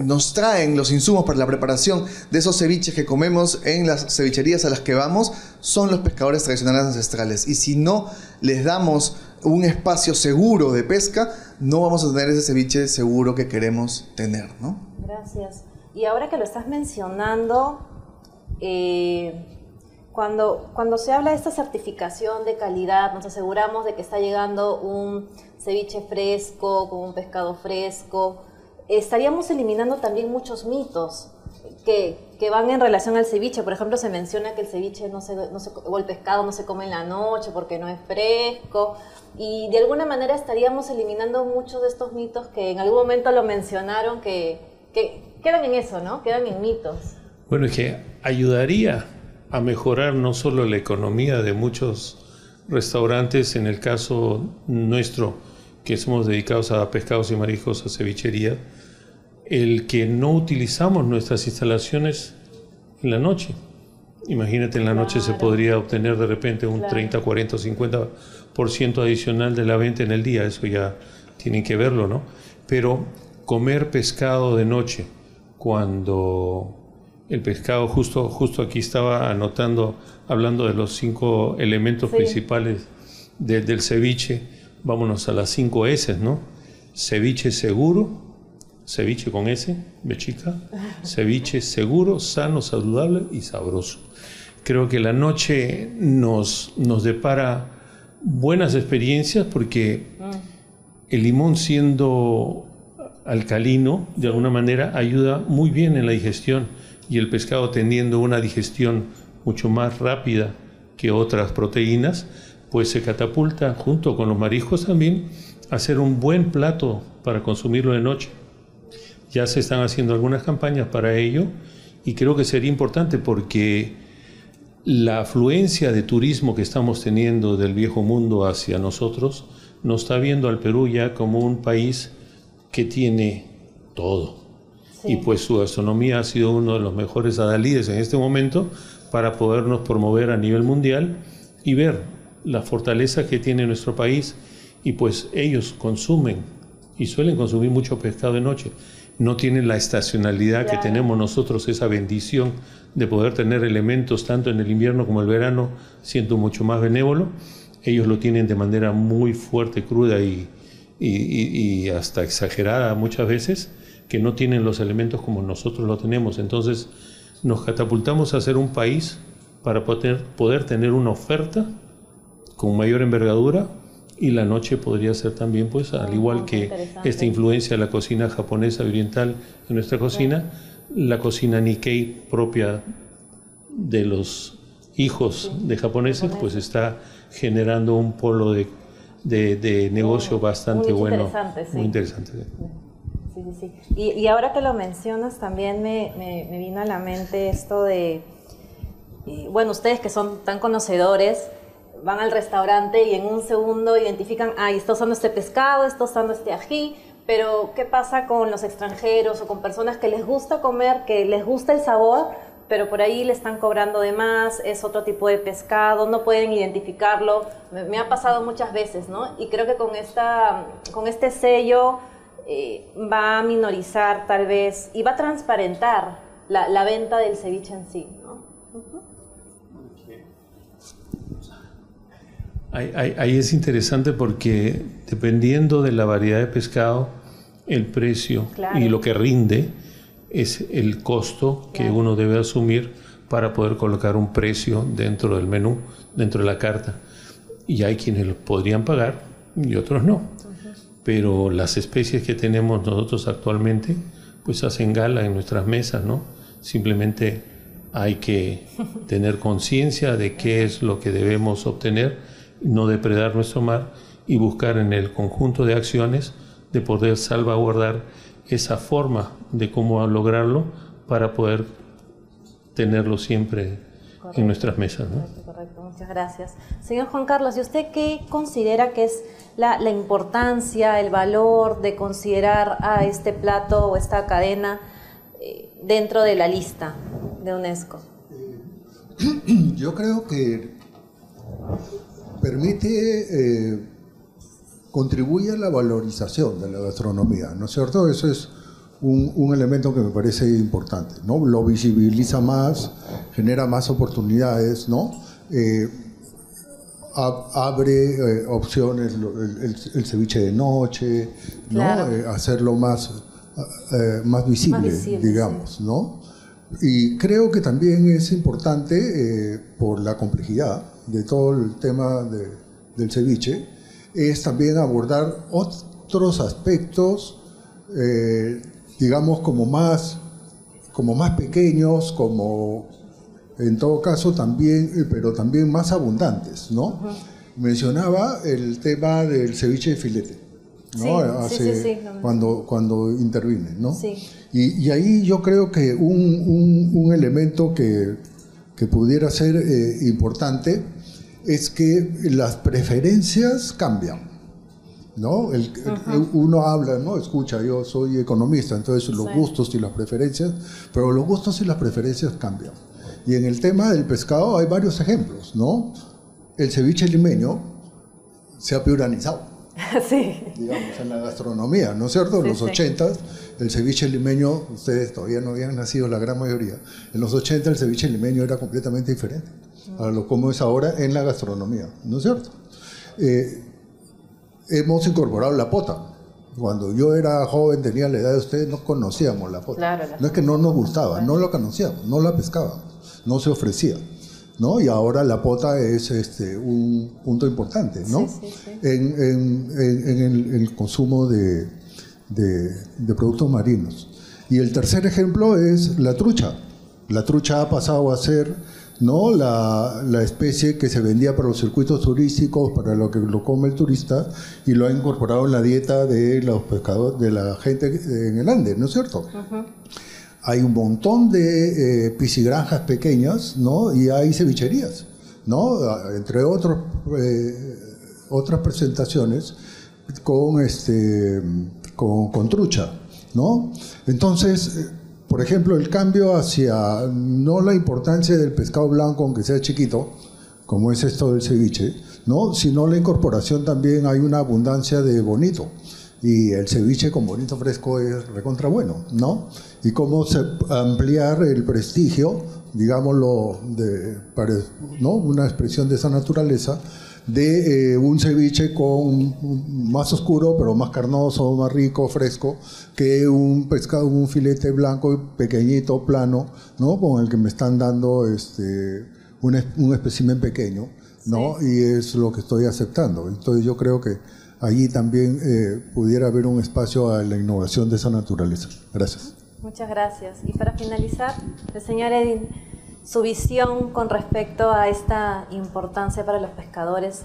nos traen los insumos para la preparación de esos ceviches que comemos en las cevicherías a las que vamos son los pescadores tradicionales ancestrales. Y si no les damos un espacio seguro de pesca, no vamos a tener ese ceviche seguro que queremos tener, ¿no? Gracias. Y ahora que lo estás mencionando, cuando se habla de esta certificación de calidad, nos aseguramos de que está llegando un ceviche fresco, con un pescado fresco. Estaríamos eliminando también muchos mitos que van en relación al ceviche. Por ejemplo, se menciona que el ceviche o el pescado no se come en la noche porque no es fresco. Y de alguna manera estaríamos eliminando muchos de estos mitos que en algún momento lo mencionaron, que quedan en eso, ¿no? Quedan en mitos. Bueno, es que ayudaría a mejorar no solo la economía de muchos restaurantes, en el caso nuestro, que somos dedicados a pescados y mariscos, a cevichería, el que no utilizamos nuestras instalaciones en la noche. Imagínate, en la noche se podría obtener de repente un 30, 40, 50% adicional de la venta en el día. Eso ya tienen que verlo, ¿no? Pero comer pescado de noche, cuando el pescado, justo aquí estaba anotando, hablando de los 5 elementos principales del ceviche, vámonos a las 5 S, ¿no? Ceviche seguro, ceviche con S, B chica, ceviche seguro, sano, saludable y sabroso. Creo que la noche nos depara buenas experiencias porque el limón, siendo alcalino, de alguna manera ayuda muy bien en la digestión, y el pescado, teniendo una digestión mucho más rápida que otras proteínas, pues se catapulta, junto con los mariscos también, a ser un buen plato para consumirlo de noche. Ya se están haciendo algunas campañas para ello, y creo que sería importante porque la afluencia de turismo que estamos teniendo del viejo mundo hacia nosotros nos está viendo al Perú ya como un país que tiene todo. Y pues su gastronomía ha sido uno de los mejores adalides en este momento para podernos promover a nivel mundial y ver la fortaleza que tiene nuestro país. Y pues ellos consumen y suelen consumir mucho pescado de noche. No tienen la estacionalidad que tenemos nosotros, esa bendición de poder tener elementos tanto en el invierno como el verano, siendo mucho más benévolo. Ellos lo tienen de manera muy fuerte, cruda y hasta exagerada muchas veces, que no tienen los elementos como nosotros lo tenemos. Entonces nos catapultamos a ser un país para poder tener una oferta con mayor envergadura, y la noche podría ser también, pues, al igual que esta influencia de la cocina japonesa oriental en nuestra cocina, la cocina Nikkei propia de los hijos de japoneses, pues está generando un polo de negocio bastante bueno. Muy interesante. Sí. Y ahora que lo mencionas, también me vino a la mente esto de, bueno, ustedes que son tan conocedores, van al restaurante y en un segundo identifican, está usando este pescado, está usando este ají, pero ¿qué pasa con los extranjeros o con personas que les gusta comer, que les gusta el sabor, pero por ahí le están cobrando de más, es otro tipo de pescado, no pueden identificarlo? Me ha pasado muchas veces, ¿no? Y creo que con este sello va a minorizar tal vez, y va a transparentar la venta del ceviche en sí, ¿no? Ahí es interesante porque dependiendo de la variedad de pescado, el precio y lo que rinde es el costo que uno debe asumir para poder colocar un precio dentro del menú, dentro de la carta. Y hay quienes lo podrían pagar y otros no. Pero las especies que tenemos nosotros actualmente pues hacen gala en nuestras mesas, ¿no? Simplemente hay que tener conciencia de qué es lo que debemos obtener, no depredar nuestro mar, y buscar en el conjunto de acciones de poder salvaguardar esa forma de cómo lograrlo para poder tenerlo siempre en nuestras mesas, ¿no? Correcto, muchas gracias. Señor Juan Carlos, ¿y usted qué considera que es la importancia, el valor de considerar a este plato o esta cadena dentro de la lista de UNESCO? Yo creo que contribuye a la valorización de la gastronomía, ¿no es cierto? Eso es un elemento que me parece importante, ¿no? Lo visibiliza más, genera más oportunidades, ¿no? Abre opciones, el ceviche de noche, ¿no? Claro. Hacerlo más visible, digamos, sí, ¿no? Y creo que también es importante, por la complejidad de todo el tema del ceviche, es también abordar otros aspectos, digamos, como más pequeños, como en todo caso también, pero también más abundantes, ¿no? Mencionaba el tema del ceviche de filete, ¿no? Sí. Cuando intervine, ¿no? Sí. Y ahí yo creo que un elemento que pudiera ser importante es que las preferencias cambian, ¿no? Uno habla, ¿no? Escucha, yo soy economista, entonces los gustos y las preferencias, pero los gustos y las preferencias cambian. Y en el tema del pescado hay varios ejemplos, ¿no? El ceviche limeño se ha piuranizado. Sí. Digamos, en la gastronomía, ¿no es cierto? En los 80s, el ceviche limeño, ustedes todavía no habían nacido la gran mayoría, en los 80 el ceviche limeño era completamente diferente a lo como es ahora en la gastronomía, ¿no es cierto? Hemos incorporado la pota. Cuando yo era joven, tenía la edad de ustedes, no conocíamos la pota. Claro, no es que no nos gustaba, no la conocíamos, no la pescábamos, no se ofrecía, ¿no? Y ahora la pota es un punto importante, ¿no? En el consumo de productos marinos. Y el tercer ejemplo es la trucha. La trucha ha pasado a ser, ¿no?, la especie que se vendía para los circuitos turísticos, para lo que lo come el turista, y lo ha incorporado en la dieta de los pescadores, de la gente en el Ande, ¿no es cierto? Hay un montón de piscigranjas pequeñas, ¿no? Y hay cevicherías, ¿no? Entre otras presentaciones con trucha, ¿no? Entonces, por ejemplo, el cambio hacia no la importancia del pescado blanco, aunque sea chiquito, como es esto del ceviche, ¿no?, sino la incorporación también, hay una abundancia de bonito. Y el ceviche con bonito fresco es recontra bueno, ¿no? Y cómo ampliar el prestigio, digámoslo, ¿no?, una expresión de esa naturaleza, de un ceviche más oscuro, pero más carnoso, más rico, fresco, que un pescado, un filete blanco, pequeñito, plano, ¿no?, con el que me están dando un espécimen pequeño, ¿no? Sí. Y es lo que estoy aceptando. Entonces yo creo que allí también pudiera haber un espacio a la innovación de esa naturaleza. Gracias. Muchas gracias. Y para finalizar, el señor Edin, su visión con respecto a esta importancia para los pescadores.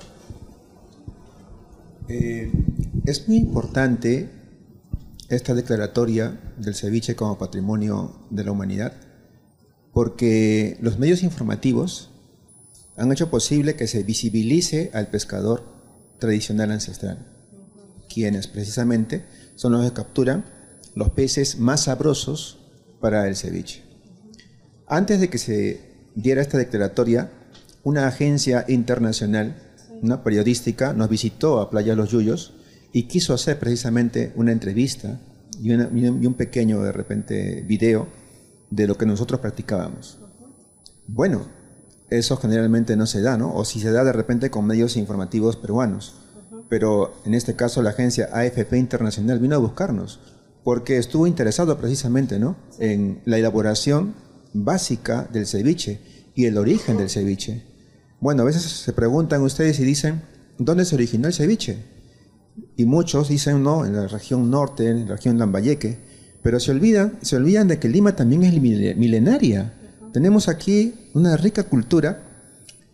Es muy importante esta declaratoria del ceviche como patrimonio de la humanidad, porque los medios informativos han hecho posible que se visibilice al pescador tradicional ancestral, quienes precisamente son los que capturan los peces más sabrosos para el ceviche. Antes de que se diera esta declaratoria, una agencia internacional, una periodística, nos visitó a Playa Los Yuyos y quiso hacer precisamente una entrevista y un pequeño, de repente, video de lo que nosotros practicábamos. Bueno, eso generalmente no se da, ¿no? O si se da de repente con medios informativos peruanos. Pero en este caso la agencia AFP Internacional vino a buscarnos porque estuvo interesado precisamente, ¿no?, en la elaboración básica del ceviche y el origen del ceviche. Bueno, a veces se preguntan ustedes y dicen, ¿dónde se originó el ceviche? Y muchos dicen, no, en la región norte, en la región Lambayeque, pero se olvidan de que Lima también es milenaria. Tenemos aquí una rica cultura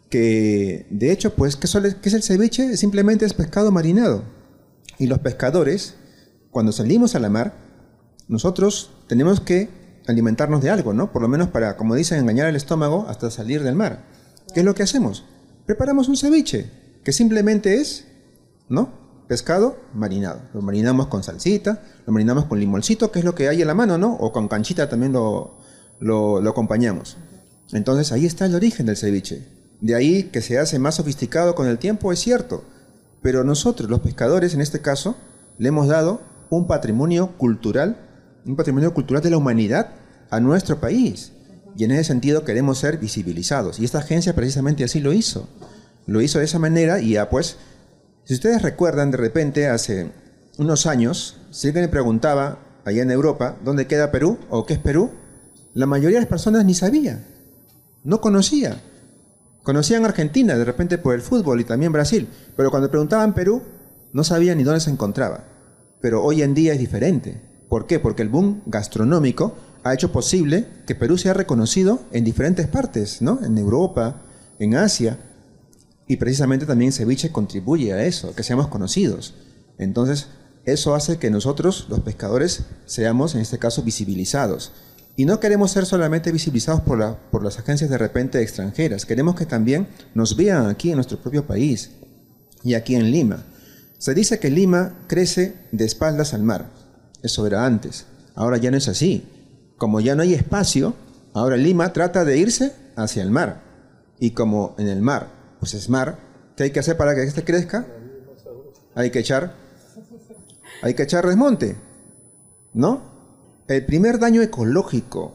que, de hecho, pues, ¿qué es el ceviche? Simplemente es pescado marinado. Y los pescadores, cuando salimos a la mar, nosotros tenemos que alimentarnos de algo, ¿no? Por lo menos para, como dicen, engañar el estómago hasta salir del mar. ¿Qué es lo que hacemos? Preparamos un ceviche, que simplemente es, ¿no?, pescado marinado. Lo marinamos con salsita, lo marinamos con limoncito, que es lo que hay a la mano, ¿no? O con canchita también lo acompañamos. Entonces ahí está el origen del ceviche. De ahí que se hace más sofisticado con el tiempo, es cierto. Pero nosotros, los pescadores, en este caso, le hemos dado un patrimonio cultural de la humanidad a nuestro país. Y en ese sentido queremos ser visibilizados. Y esta agencia precisamente así lo hizo. Lo hizo de esa manera y ya pues, si ustedes recuerdan, de repente hace unos años, si alguien le preguntaba allá en Europa, ¿dónde queda Perú? ¿O qué es Perú? La mayoría de las personas ni sabía. No conocía. Conocían Argentina de repente por el fútbol y también Brasil. Pero cuando preguntaban Perú, no sabían ni dónde se encontraba. Pero hoy en día es diferente. ¿Por qué? Porque el boom gastronómico ha hecho posible que Perú sea reconocido en diferentes partes, ¿no? En Europa, en Asia. Y precisamente también ceviche contribuye a eso, que seamos conocidos. Entonces, eso hace que nosotros, los pescadores, seamos, en este caso, visibilizados. Y no queremos ser solamente visibilizados por las agencias de repente extranjeras. Queremos que también nos vean aquí en nuestro propio país y aquí en Lima. Se dice que Lima crece de espaldas al mar. Eso era antes. Ahora ya no es así. Como ya no hay espacio, ahora Lima trata de irse hacia el mar. Y como en el mar, pues es mar, ¿qué hay que hacer para que este crezca? Hay que echar desmonte, ¿no? El primer daño ecológico,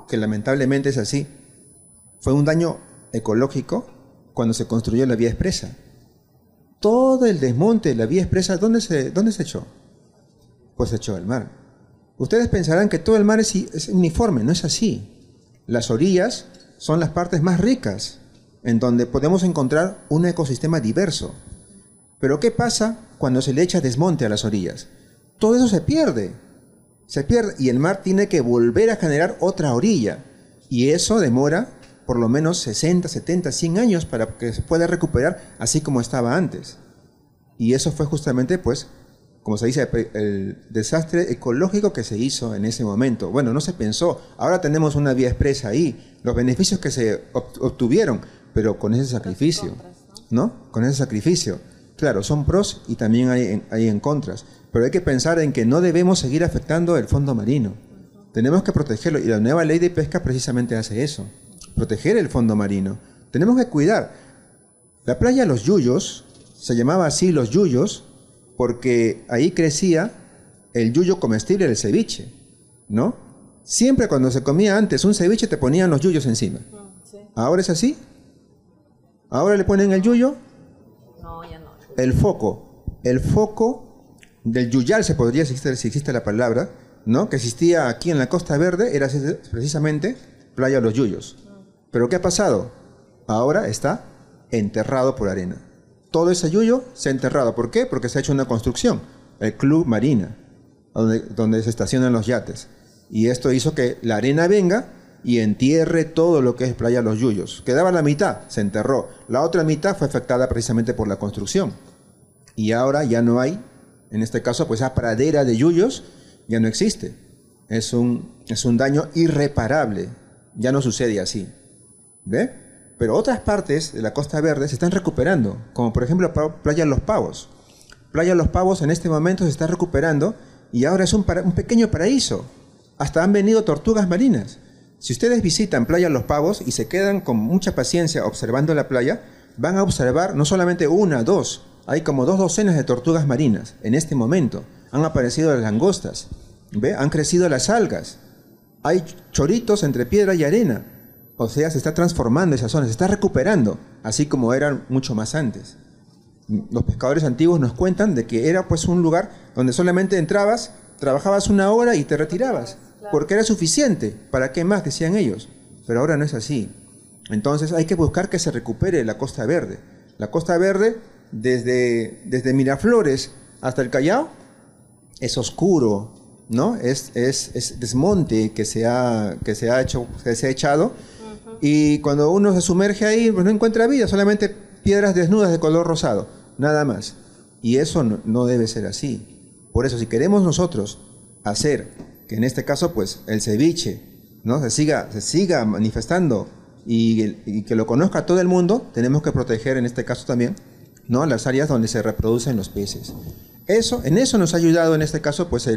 que lamentablemente es así, fue un daño ecológico cuando se construyó la vía expresa. Todo el desmonte de la vía expresa, ¿dónde se echó? Pues se echó al mar. Ustedes pensarán que todo el mar es uniforme, no es así. Las orillas son las partes más ricas, en donde podemos encontrar un ecosistema diverso. Pero ¿qué pasa cuando se le echa desmonte a las orillas? Todo eso se pierde y el mar tiene que volver a generar otra orilla. Y eso demora por lo menos 60, 70, 100 años para que se pueda recuperar así como estaba antes. Y eso fue justamente, pues, como se dice, el desastre ecológico que se hizo en ese momento. Bueno, no se pensó. Ahora tenemos una vía expresa ahí, los beneficios que se obtuvieron, pero con ese sacrificio, ¿no? Con ese sacrificio. Claro, son pros y también hay en contras. Pero hay que pensar en que no debemos seguir afectando el fondo marino. Tenemos que protegerlo y la nueva ley de pesca precisamente hace eso. Proteger el fondo marino. Tenemos que cuidar. La playa Los Yuyos, se llamaba así Los Yuyos, porque ahí crecía el yuyo comestible del ceviche, ¿no? Siempre cuando se comía antes un ceviche te ponían los yuyos encima. ¿Ahora es así? ¿Ahora le ponen el yuyo? No, ya no. El foco del yuyal, se podría, si existe la palabra, ¿no? Que existía aquí en la Costa Verde, era precisamente Playa Los Yuyos. ¿Pero qué ha pasado? Ahora está enterrado por arena. Todo ese yuyo se ha enterrado. ¿Por qué? Porque se ha hecho una construcción, el Club Marina, donde se estacionan los yates. Y esto hizo que la arena venga y entierre todo lo que es Playa Los Yuyos. Quedaba la mitad, se enterró. La otra mitad fue afectada precisamente por la construcción. Y ahora ya no hay, en este caso, pues esa pradera de yuyos ya no existe. Es un daño irreparable. Ya no sucede así. ¿Ve? Pero otras partes de la Costa Verde se están recuperando, como por ejemplo Playa Los Pavos. Playa Los Pavos en este momento se está recuperando y ahora es un pequeño paraíso. Hasta han venido tortugas marinas. Si ustedes visitan Playa Los Pavos y se quedan con mucha paciencia observando la playa, van a observar no solamente una, dos, hay como 2 docenas de tortugas marinas en este momento. Han aparecido las langostas, ¿ve? Han crecido las algas. Hay choritos entre piedra y arena. O sea, se está transformando esa zona, se está recuperando, así como eran mucho más antes. Los pescadores antiguos nos cuentan de que era pues un lugar donde solamente entrabas, trabajabas 1 hora y te retirabas, porque era suficiente. ¿Para qué más? Decían ellos. Pero ahora no es así. Entonces hay que buscar que se recupere la Costa Verde. La Costa Verde, desde Miraflores hasta el Callao, es oscuro, ¿no? Es desmonte que se ha echado. Y cuando uno se sumerge ahí, pues no encuentra vida, solamente piedras desnudas de color rosado, nada más. Y eso no debe ser así. Por eso, si queremos nosotros hacer que en este caso, pues, el ceviche, ¿no? se siga manifestando y que lo conozca todo el mundo, tenemos que proteger en este caso también, ¿no? Las áreas donde se reproducen los peces. En eso nos ha ayudado en este caso, pues,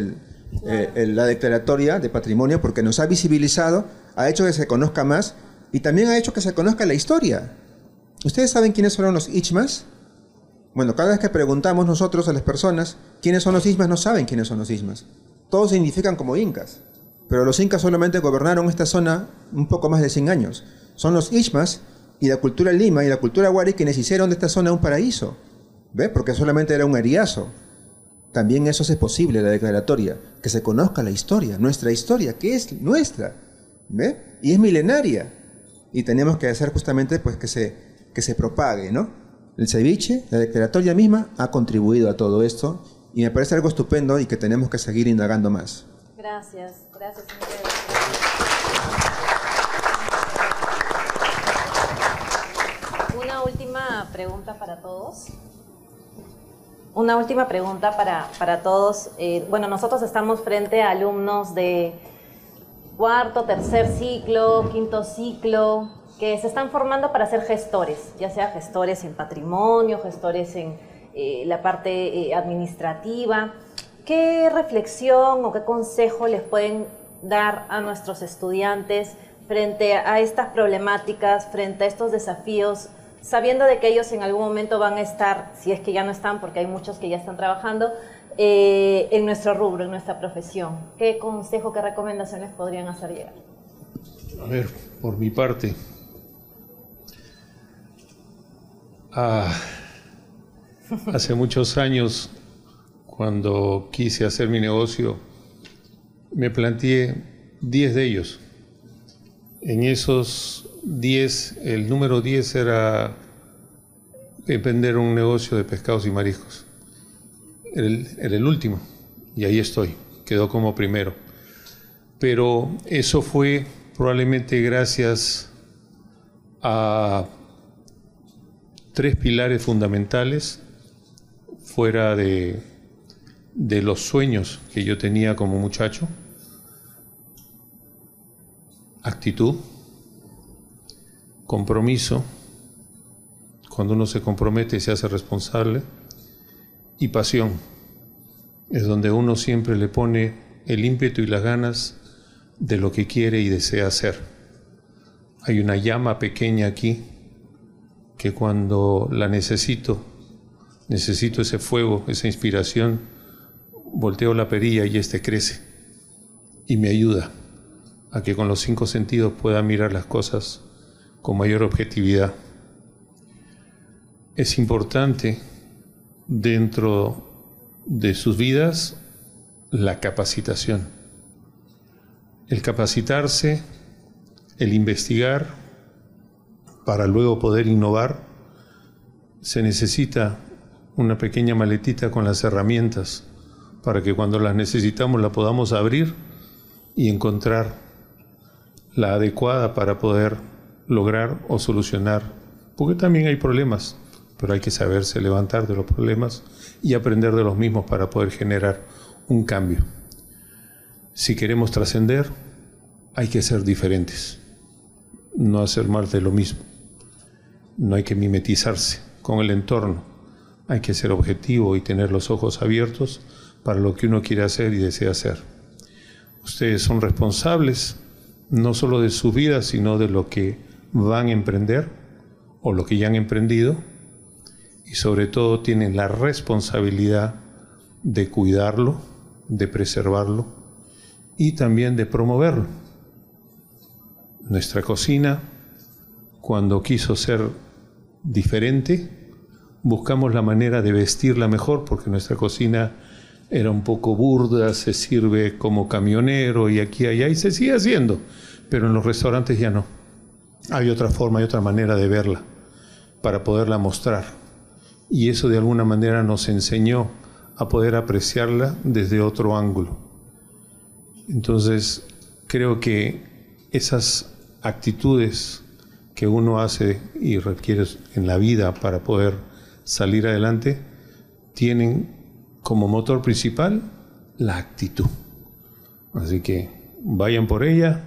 la declaratoria de patrimonio, porque nos ha visibilizado, ha hecho que se conozca más. Y también ha hecho que se conozca la historia. ¿Ustedes saben quiénes fueron los Ichmas? Bueno, cada vez que preguntamos nosotros a las personas quiénes son los Ichmas, no saben quiénes son los Ichmas. Todos se identifican como incas. Pero los incas solamente gobernaron esta zona un poco más de 100 años. Son los Ichmas y la cultura Lima y la cultura Wari quienes hicieron de esta zona un paraíso. ¿Ve? Porque solamente era un eriazo. También eso es posible, la declaratoria. Que se conozca la historia, nuestra historia, que es nuestra. ¿Ve? Y es milenaria. Y tenemos que hacer justamente pues que se propague, ¿no? El ceviche, la declaratoria misma, ha contribuido a todo esto y me parece algo estupendo y que tenemos que seguir indagando más. Gracias, gracias. Una última pregunta para todos. Una última pregunta para todos. Bueno, nosotros estamos frente a alumnos de 4º, 3er ciclo, 5º ciclo, que se están formando para ser gestores, ya sea gestores en patrimonio, gestores en la parte administrativa. ¿Qué reflexión o qué consejo les pueden dar a nuestros estudiantes frente a estas problemáticas, frente a estos desafíos, sabiendo de que ellos en algún momento van a estar, si es que ya no están, porque hay muchos que ya están trabajando, en nuestro rubro, en nuestra profesión? ¿Qué consejo, qué recomendaciones podrían hacer llegar? A ver, por mi parte, hace muchos años, cuando quise hacer mi negocio, me planteé 10 de ellos. En esos 10, el número 10 era emprender un negocio de pescados y mariscos. Era el último, y ahí estoy, quedó como primero. Pero eso fue probablemente gracias a 3 pilares fundamentales fuera de los sueños que yo tenía como muchacho: actitud, compromiso, cuando uno se compromete se hace responsable, y pasión, es donde uno siempre le pone el ímpetu y las ganas de lo que quiere y desea hacer. Hay una llama pequeña aquí que cuando la necesito ese fuego, esa inspiración, volteo la perilla y crece y me ayuda a que con los 5 sentidos pueda mirar las cosas con mayor objetividad. Es importante dentro de sus vidas la capacitación, el capacitarse, el investigar para luego poder innovar. Se necesita una pequeña maletita con las herramientas para que cuando las necesitamos la podamos abrir y encontrar la adecuada para poder lograr o solucionar, porque también hay problemas, pero hay que saberse levantar de los problemas y aprender de los mismos para poder generar un cambio. Si queremos trascender, hay que ser diferentes, no hacer más de lo mismo. No hay que mimetizarse con el entorno, hay que ser objetivo y tener los ojos abiertos para lo que uno quiere hacer y desea hacer. Ustedes son responsables no solo de su vida, sino de lo que van a emprender o lo que ya han emprendido, y sobre todo tienen la responsabilidad de cuidarlo, de preservarlo y también de promoverlo. Nuestra cocina, cuando quiso ser diferente, buscamos la manera de vestirla mejor, porque nuestra cocina era un poco burda, se sirve como camionero y aquí y allá, y se sigue haciendo, pero en los restaurantes ya no. Hay otra forma, hay otra manera de verla para poderla mostrar, y eso de alguna manera nos enseñó a poder apreciarla desde otro ángulo. Entonces creo que esas actitudes que uno hace y requiere en la vida para poder salir adelante tienen como motor principal la actitud. Así que vayan por ella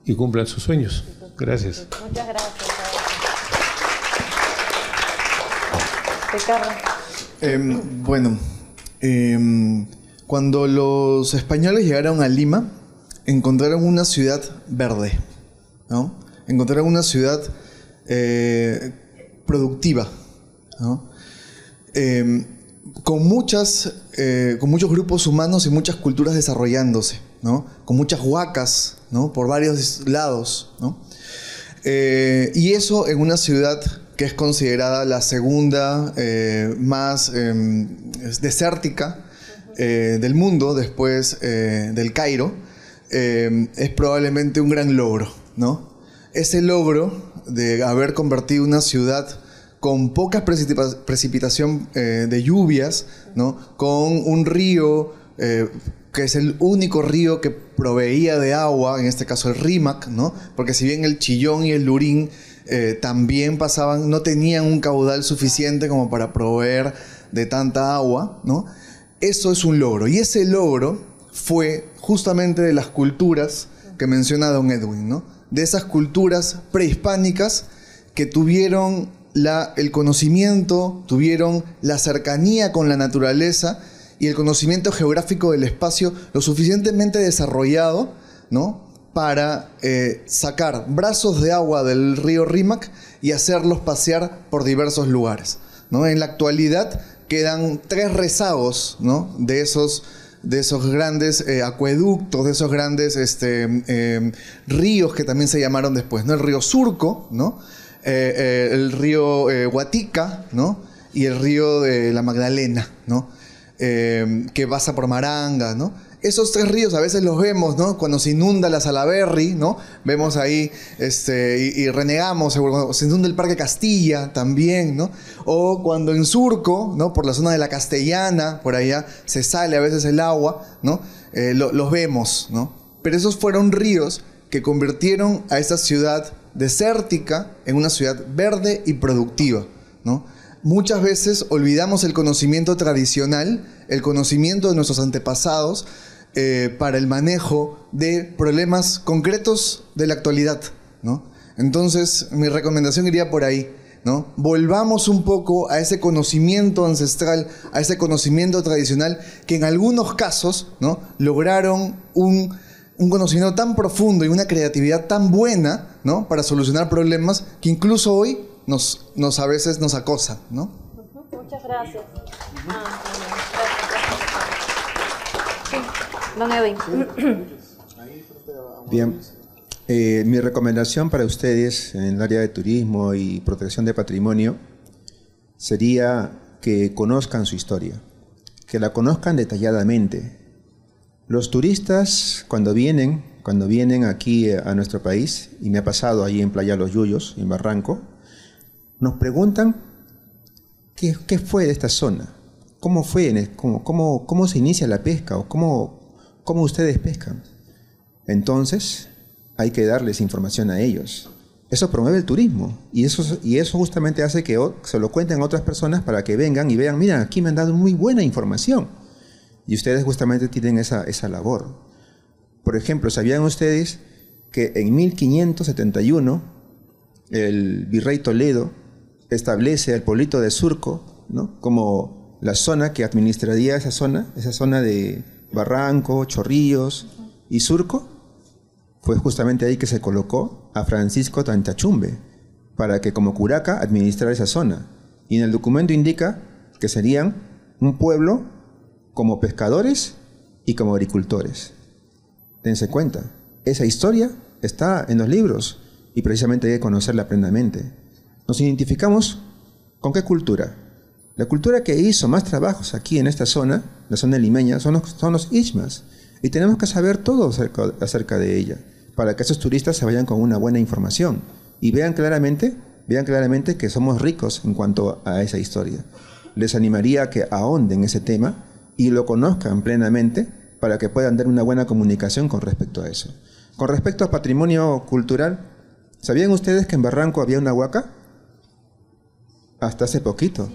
y cumplan sus sueños. Gracias. Muchas gracias. Cuando los españoles llegaron a Lima, encontraron una ciudad verde, ¿no? Encontraron una ciudad productiva, ¿no? Con muchos grupos humanos y muchas culturas desarrollándose, ¿no? Con muchas huacas, ¿no? Por varios lados, ¿no? Y eso en una ciudad que es considerada la segunda más desértica del mundo después del Cairo, es probablemente un gran logro, ¿no? Ese logro de haber convertido una ciudad con poca precipitación de lluvias, ¿no? Con un río que es el único río que proveía de agua, en este caso el Rímac, ¿no? Porque si bien el Chillón y el Lurín también pasaban, no tenían un caudal suficiente como para proveer de tanta agua, ¿no? Eso es un logro, y ese logro fue justamente de las culturas que menciona don Edwin, ¿no? De esas culturas prehispánicas que tuvieron el conocimiento, tuvieron la cercanía con la naturaleza y el conocimiento geográfico del espacio lo suficientemente desarrollado, ¿no? para sacar brazos de agua del río Rímac y hacerlos pasear por diversos lugares, ¿no? En la actualidad quedan 3 rezagos, ¿no? de esos grandes acueductos, de esos grandes ríos que también se llamaron después, ¿no? El río Surco, ¿no? El río Guatica, ¿no? Y el río de la Magdalena, ¿no? Que pasa por Maranga, ¿no? Esos 3 ríos a veces los vemos, ¿no? Cuando se inunda la Salaberry, ¿no? Vemos ahí y renegamos, cuando se inunda el Parque Castilla también, ¿no? O cuando en Surco, ¿no? Por la zona de la Castellana, por allá, se sale a veces el agua, ¿no? Los vemos, ¿no? Pero esos fueron ríos que convirtieron a esta ciudad desértica en una ciudad verde y productiva, ¿no? Muchas veces olvidamos el conocimiento tradicional, el conocimiento de nuestros antepasados, para el manejo de problemas concretos de la actualidad, ¿no? Entonces, mi recomendación iría por ahí, ¿no? Volvamos un poco a ese conocimiento ancestral, a ese conocimiento tradicional que en algunos casos, ¿no? Lograron un conocimiento tan profundo y una creatividad tan buena, ¿no? Para solucionar problemas que incluso hoy a veces nos acosan, ¿no? Muchas gracias. Don Edwin. Bien, mi recomendación para ustedes en el área de turismo y protección de patrimonio sería que conozcan su historia, que la conozcan detalladamente. Los turistas cuando vienen aquí a nuestro país, y me ha pasado ahí en Playa Los Yuyos, en Barranco, nos preguntan qué fue de esta zona, cómo fue, cómo se inicia la pesca o cómo ustedes pescan. Entonces hay que darles información a ellos. Eso promueve el turismo y eso justamente hace que se lo cuenten a otras personas para que vengan y vean, mira, aquí me han dado muy buena información. Y ustedes justamente tienen esa labor. Por ejemplo, ¿sabían ustedes que en 1571 el virrey Toledo establece al pueblito de Surco, ¿no? como la zona que administraría esa zona de Barranco, Chorrillos y Surco? Fue justamente ahí que se colocó a Francisco Tantachumbe para que como curaca administrara esa zona. Y en el documento indica que serían un pueblo como pescadores y como agricultores. Dense cuenta, esa historia está en los libros y precisamente hay que conocerla plenamente. Nos identificamos con qué cultura. La cultura que hizo más trabajos aquí en esta zona, la zona limeña, son los Ishmas. Y tenemos que saber todo acerca de ella, para que esos turistas se vayan con una buena información y vean claramente que somos ricos en cuanto a esa historia. Les animaría a que ahonden ese tema y lo conozcan plenamente para que puedan dar una buena comunicación con respecto a eso. Con respecto a patrimonio cultural, ¿sabían ustedes que en Barranco había una huaca? Hasta hace poquito.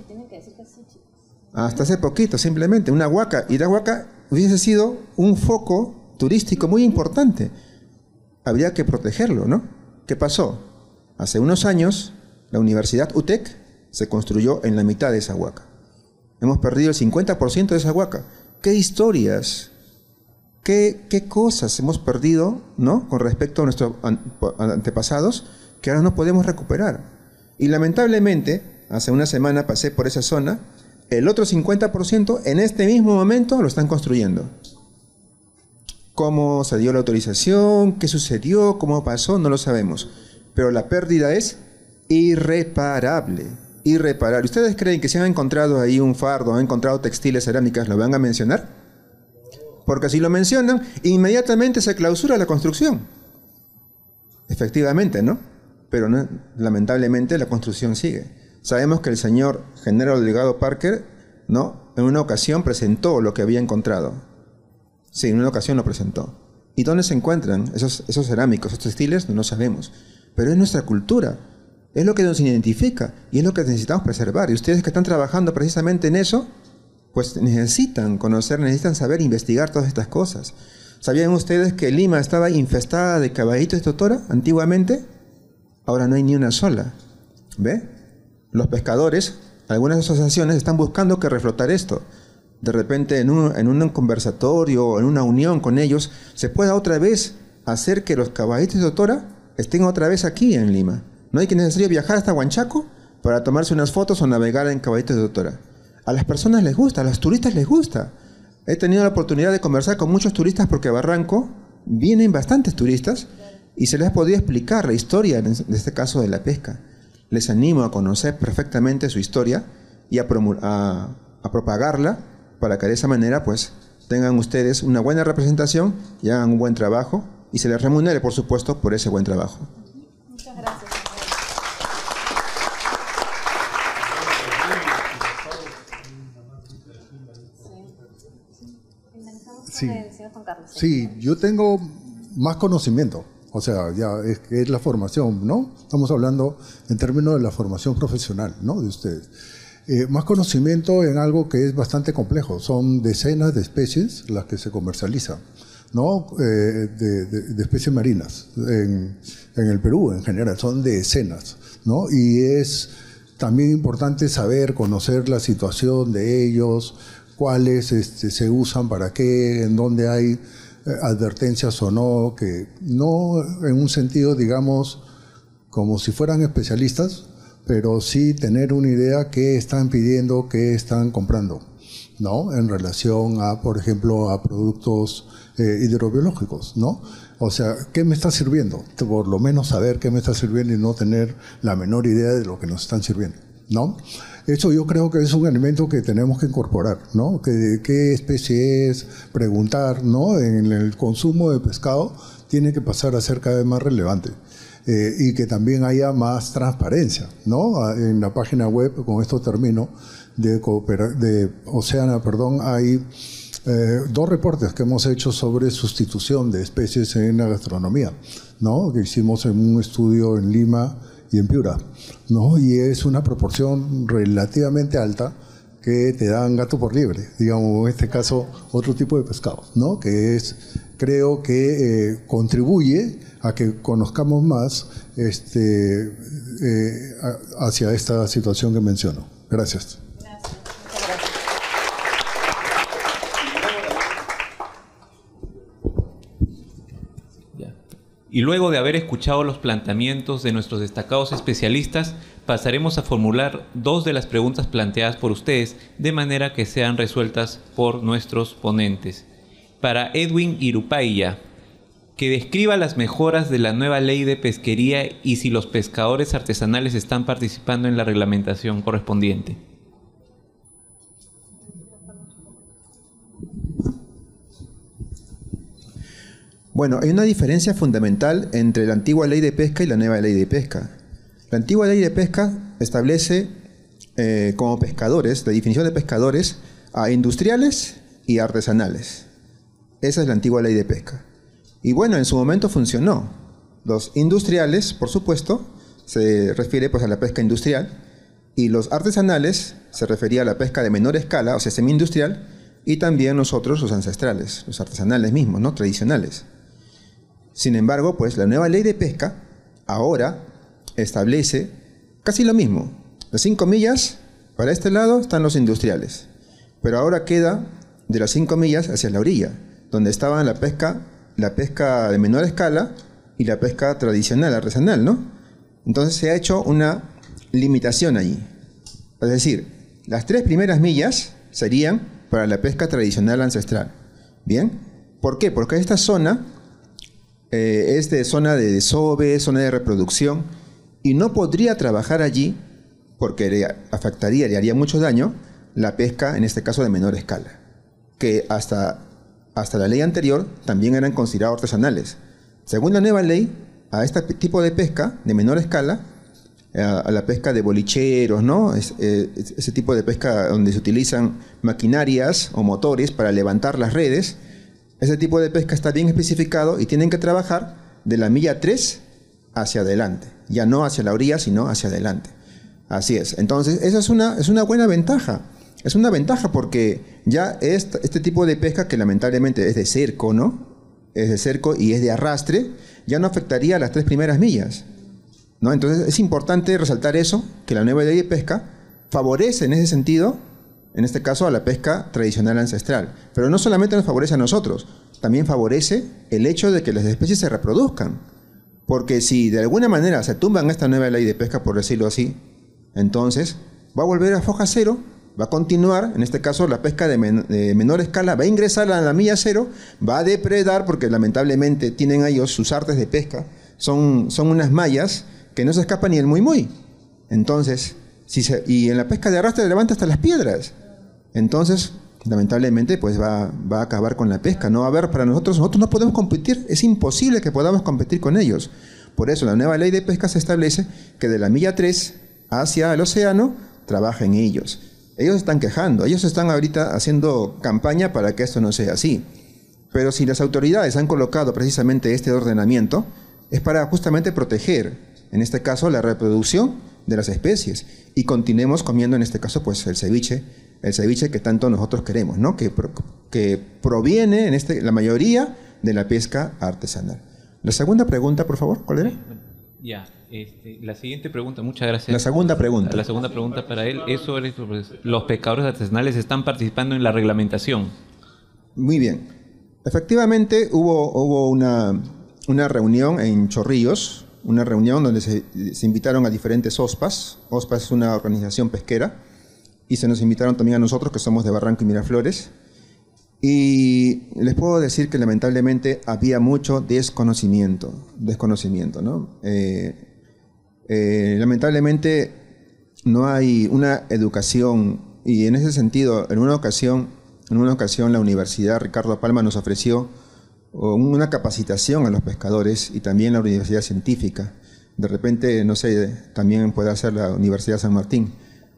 Hasta hace poquito, simplemente, una huaca. Y la huaca hubiese sido un foco turístico muy importante. Habría que protegerlo, ¿no? ¿Qué pasó? Hace unos años, la Universidad UTEC se construyó en la mitad de esa huaca. Hemos perdido el 50% de esa huaca. ¿Qué historias, qué cosas hemos perdido, ¿no? Con respecto a nuestros antepasados que ahora no podemos recuperar? Y lamentablemente, hace una semana pasé por esa zona, el otro 50% en este mismo momento lo están construyendo. ¿Cómo se dio la autorización? ¿Qué sucedió? ¿Cómo pasó? No lo sabemos. Pero la pérdida es irreparable. Irreparable. ¿Ustedes creen que si han encontrado ahí un fardo, han encontrado textiles, cerámicas, lo van a mencionar? Porque si lo mencionan, inmediatamente se clausura la construcción. Efectivamente, ¿no? Pero no, lamentablemente la construcción sigue. Sabemos que el señor general Delgado Parker, ¿no? En una ocasión presentó lo que había encontrado. Sí, en una ocasión lo presentó. ¿Y dónde se encuentran esos cerámicos, esos textiles? No lo sabemos. Pero es nuestra cultura. Es lo que nos identifica y es lo que necesitamos preservar. Y ustedes que están trabajando precisamente en eso, pues necesitan conocer, necesitan saber, investigar todas estas cosas. ¿Sabían ustedes que Lima estaba infestada de caballitos de totora antiguamente? Ahora no hay ni una sola. ¿Ve? Los pescadores, algunas asociaciones están buscando que reflotar esto. De repente en un conversatorio o en una unión con ellos se pueda otra vez hacer que los caballitos de Totora estén otra vez aquí en Lima. No hay que necesario viajar hasta Huanchaco para tomarse unas fotos o navegar en caballitos de Totora. A las personas les gusta, a los turistas les gusta. He tenido la oportunidad de conversar con muchos turistas porque a Barranco vienen bastantes turistas y se les ha podido explicar la historia, en este caso de la pesca. Les animo a conocer perfectamente su historia y a propagarla para que de esa manera pues tengan ustedes una buena representación y hagan un buen trabajo y se les remunere, por supuesto, por ese buen trabajo. Muchas gracias. Sí, yo tengo más conocimiento, o sea, ya es la formación, ¿no? Estamos hablando en términos de la formación profesional, ¿no? De ustedes. Más conocimiento en algo que es bastante complejo, son decenas de especies las que se comercializan, ¿no? De especies marinas en el Perú en general, son decenas, ¿no? Y es también importante saber, conocer la situación de ellos, cuáles se usan para qué, en dónde hay advertencias o no, que no en un sentido, digamos, como si fueran especialistas, pero sí tener una idea qué están pidiendo, qué están comprando, ¿no? En relación a, por ejemplo, a productos hidrobiológicos, ¿no? O sea, ¿qué me está sirviendo? Por lo menos saber qué me está sirviendo y no tener la menor idea de lo que nos están sirviendo, ¿no? Eso yo creo que es un elemento que tenemos que incorporar, ¿no? Que qué especie es, preguntar, ¿no? En el consumo de pescado tiene que pasar a ser cada vez más relevante. Y que también haya más transparencia, ¿no? En la página web, con esto termino, de Oceana, hay 2 reportes que hemos hecho sobre sustitución de especies en la gastronomía, ¿no? Que hicimos en un estudio en Lima y en Piura, ¿no? Y es una proporción relativamente alta que te dan gato por liebre, digamos, en este caso otro tipo de pescado, ¿no? Que es, creo que contribuye a que conozcamos más hacia esta situación que menciono. Gracias. Y luego de haber escuchado los planteamientos de nuestros destacados especialistas, pasaremos a formular 2 de las preguntas planteadas por ustedes, de manera que sean resueltas por nuestros ponentes. Para Edwin Irupaya, que describa las mejoras de la nueva ley de pesquería y si los pescadores artesanales están participando en la reglamentación correspondiente. Bueno, hay una diferencia fundamental entre la antigua ley de pesca y la nueva ley de pesca. La antigua ley de pesca establece como pescadores, la definición de pescadores, a industriales y artesanales. Esa es la antigua ley de pesca. Y bueno, en su momento funcionó. Los industriales, por supuesto, se refiere pues a la pesca industrial, y los artesanales se refería a la pesca de menor escala, o sea, semi-industrial, y también nosotros, los ancestrales, los artesanales mismos, ¿no? Tradicionales. Sin embargo, pues la nueva ley de pesca ahora establece casi lo mismo. Las 5 millas, para este lado están los industriales, pero ahora queda de las 5 millas hacia la orilla, donde estaban la pesca de menor escala y la pesca tradicional, artesanal, ¿no? Entonces se ha hecho una limitación allí. Es decir, las 3 primeras millas serían para la pesca tradicional ancestral. ¿Bien? ¿Por qué? Porque esta zona es de zona de desove, zona de reproducción, y no podría trabajar allí porque le afectaría, le haría mucho daño la pesca, en este caso de menor escala, que hasta la ley anterior también eran considerados artesanales. Según la nueva ley, a este tipo de pesca de menor escala, a la pesca de bolicheros, ¿no? Ese tipo de pesca donde se utilizan maquinarias o motores para levantar las redes, ese tipo de pesca está bien especificado y tienen que trabajar de la milla 3 hacia adelante, ya no hacia la orilla, sino hacia adelante. Así es. Entonces, esa es una buena ventaja. Es una ventaja porque ya este tipo de pesca, que lamentablemente es de cerco, ¿no? Es de cerco y es de arrastre, ya no afectaría a las 3 primeras millas, ¿no? Entonces es importante resaltar eso, que la nueva ley de pesca favorece en ese sentido, en este caso a la pesca tradicional ancestral. Pero no solamente nos favorece a nosotros, también favorece el hecho de que las especies se reproduzcan. Porque si de alguna manera se tumban esta nueva ley de pesca, por decirlo así, entonces va a volver a foja cero, va a continuar, en este caso la pesca de menor escala, va a ingresar a la milla cero, va a depredar, porque lamentablemente tienen ellos sus artes de pesca, son unas mallas que no se escapan ni el muy. Entonces, y en la pesca de arrastre levanta hasta las piedras. Entonces, lamentablemente, pues va a acabar con la pesca. No va a haber para nosotros no podemos competir, es imposible que podamos competir con ellos. Por eso, la nueva ley de pesca se establece que de la milla 3 hacia el océano trabajen ellos. Ellos están quejando, ellos están ahorita haciendo campaña para que esto no sea así. Pero si las autoridades han colocado precisamente este ordenamiento, es para justamente proteger, en este caso, la reproducción de las especies. Y continuemos comiendo, en este caso, pues el ceviche que tanto nosotros queremos, ¿no? Que proviene, la mayoría, de la pesca artesanal. La segunda pregunta, por favor, ¿cuál era? Ya, la siguiente pregunta, muchas gracias. La segunda pregunta. La segunda pregunta para él es sobre los pescadores artesanales están participando en la reglamentación. Muy bien. Efectivamente, hubo una reunión en Chorrillos, una reunión donde se invitaron a diferentes OSPAs. OSPAs es una organización pesquera, y se nos invitaron también a nosotros, que somos de Barranco y Miraflores. Y les puedo decir que lamentablemente había mucho desconocimiento, ¿no? Lamentablemente no hay una educación, y en ese sentido, en una ocasión la Universidad Ricardo Palma nos ofreció una capacitación a los pescadores, y también la Universidad Científica. De repente, no sé, también puede hacer la Universidad San Martín.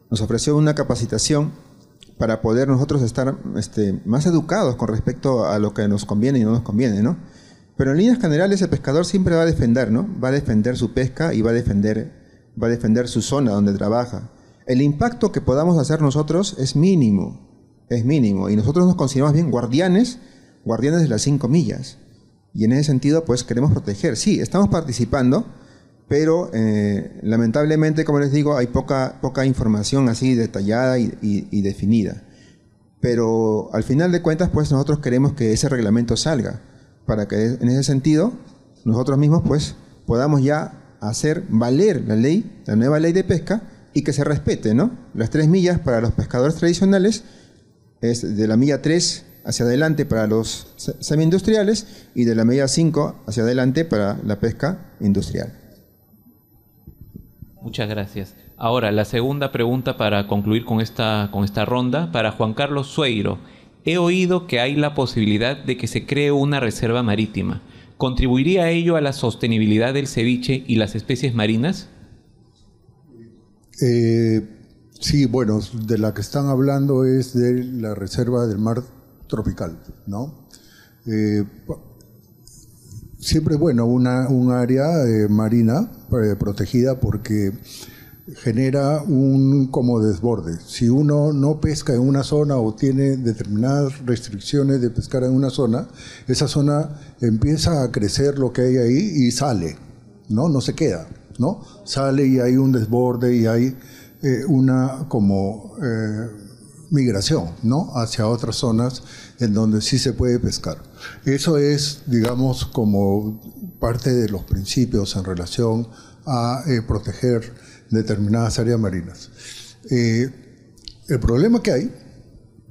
Nos ofreció una capacitación para poder nosotros estar más educados con respecto a lo que nos conviene y no nos conviene, ¿no? Pero en líneas generales el pescador siempre va a defender, ¿no? Va a defender su pesca y va a defender su zona donde trabaja. El impacto que podamos hacer nosotros es mínimo, y nosotros nos consideramos bien guardianes de las 5 millas. Y en ese sentido, pues queremos proteger. Sí, estamos participando, pero lamentablemente, como les digo, hay poca información así detallada y definida. Pero al final de cuentas, pues nosotros queremos que ese reglamento salga, para que en ese sentido nosotros mismos pues podamos ya hacer valer la ley, la nueva ley de pesca, y que se respete, ¿no? Las 3 millas para los pescadores tradicionales, es de la milla 3 hacia adelante para los semi-industriales, y de la milla 5 hacia adelante para la pesca industrial. Muchas gracias. Ahora, la segunda pregunta para concluir con esta ronda, para Juan Carlos Sueiro. He oído que hay la posibilidad de que se cree una reserva marítima. ¿Contribuiría ello a la sostenibilidad del ceviche y las especies marinas? Sí, bueno, de la que están hablando es de la reserva del mar tropical, ¿no? Siempre es bueno un área marina protegida, porque genera un como desborde. Si uno no pesca en una zona o tiene determinadas restricciones de pescar en una zona, esa zona empieza a crecer lo que hay ahí y sale, ¿no? No se queda, ¿no? Sale y hay un desborde y hay una como migración, ¿no? Hacia otras zonas en donde sí se puede pescar. Eso es, digamos, como parte de los principios en relación a proteger determinadas áreas marinas. El problema que hay,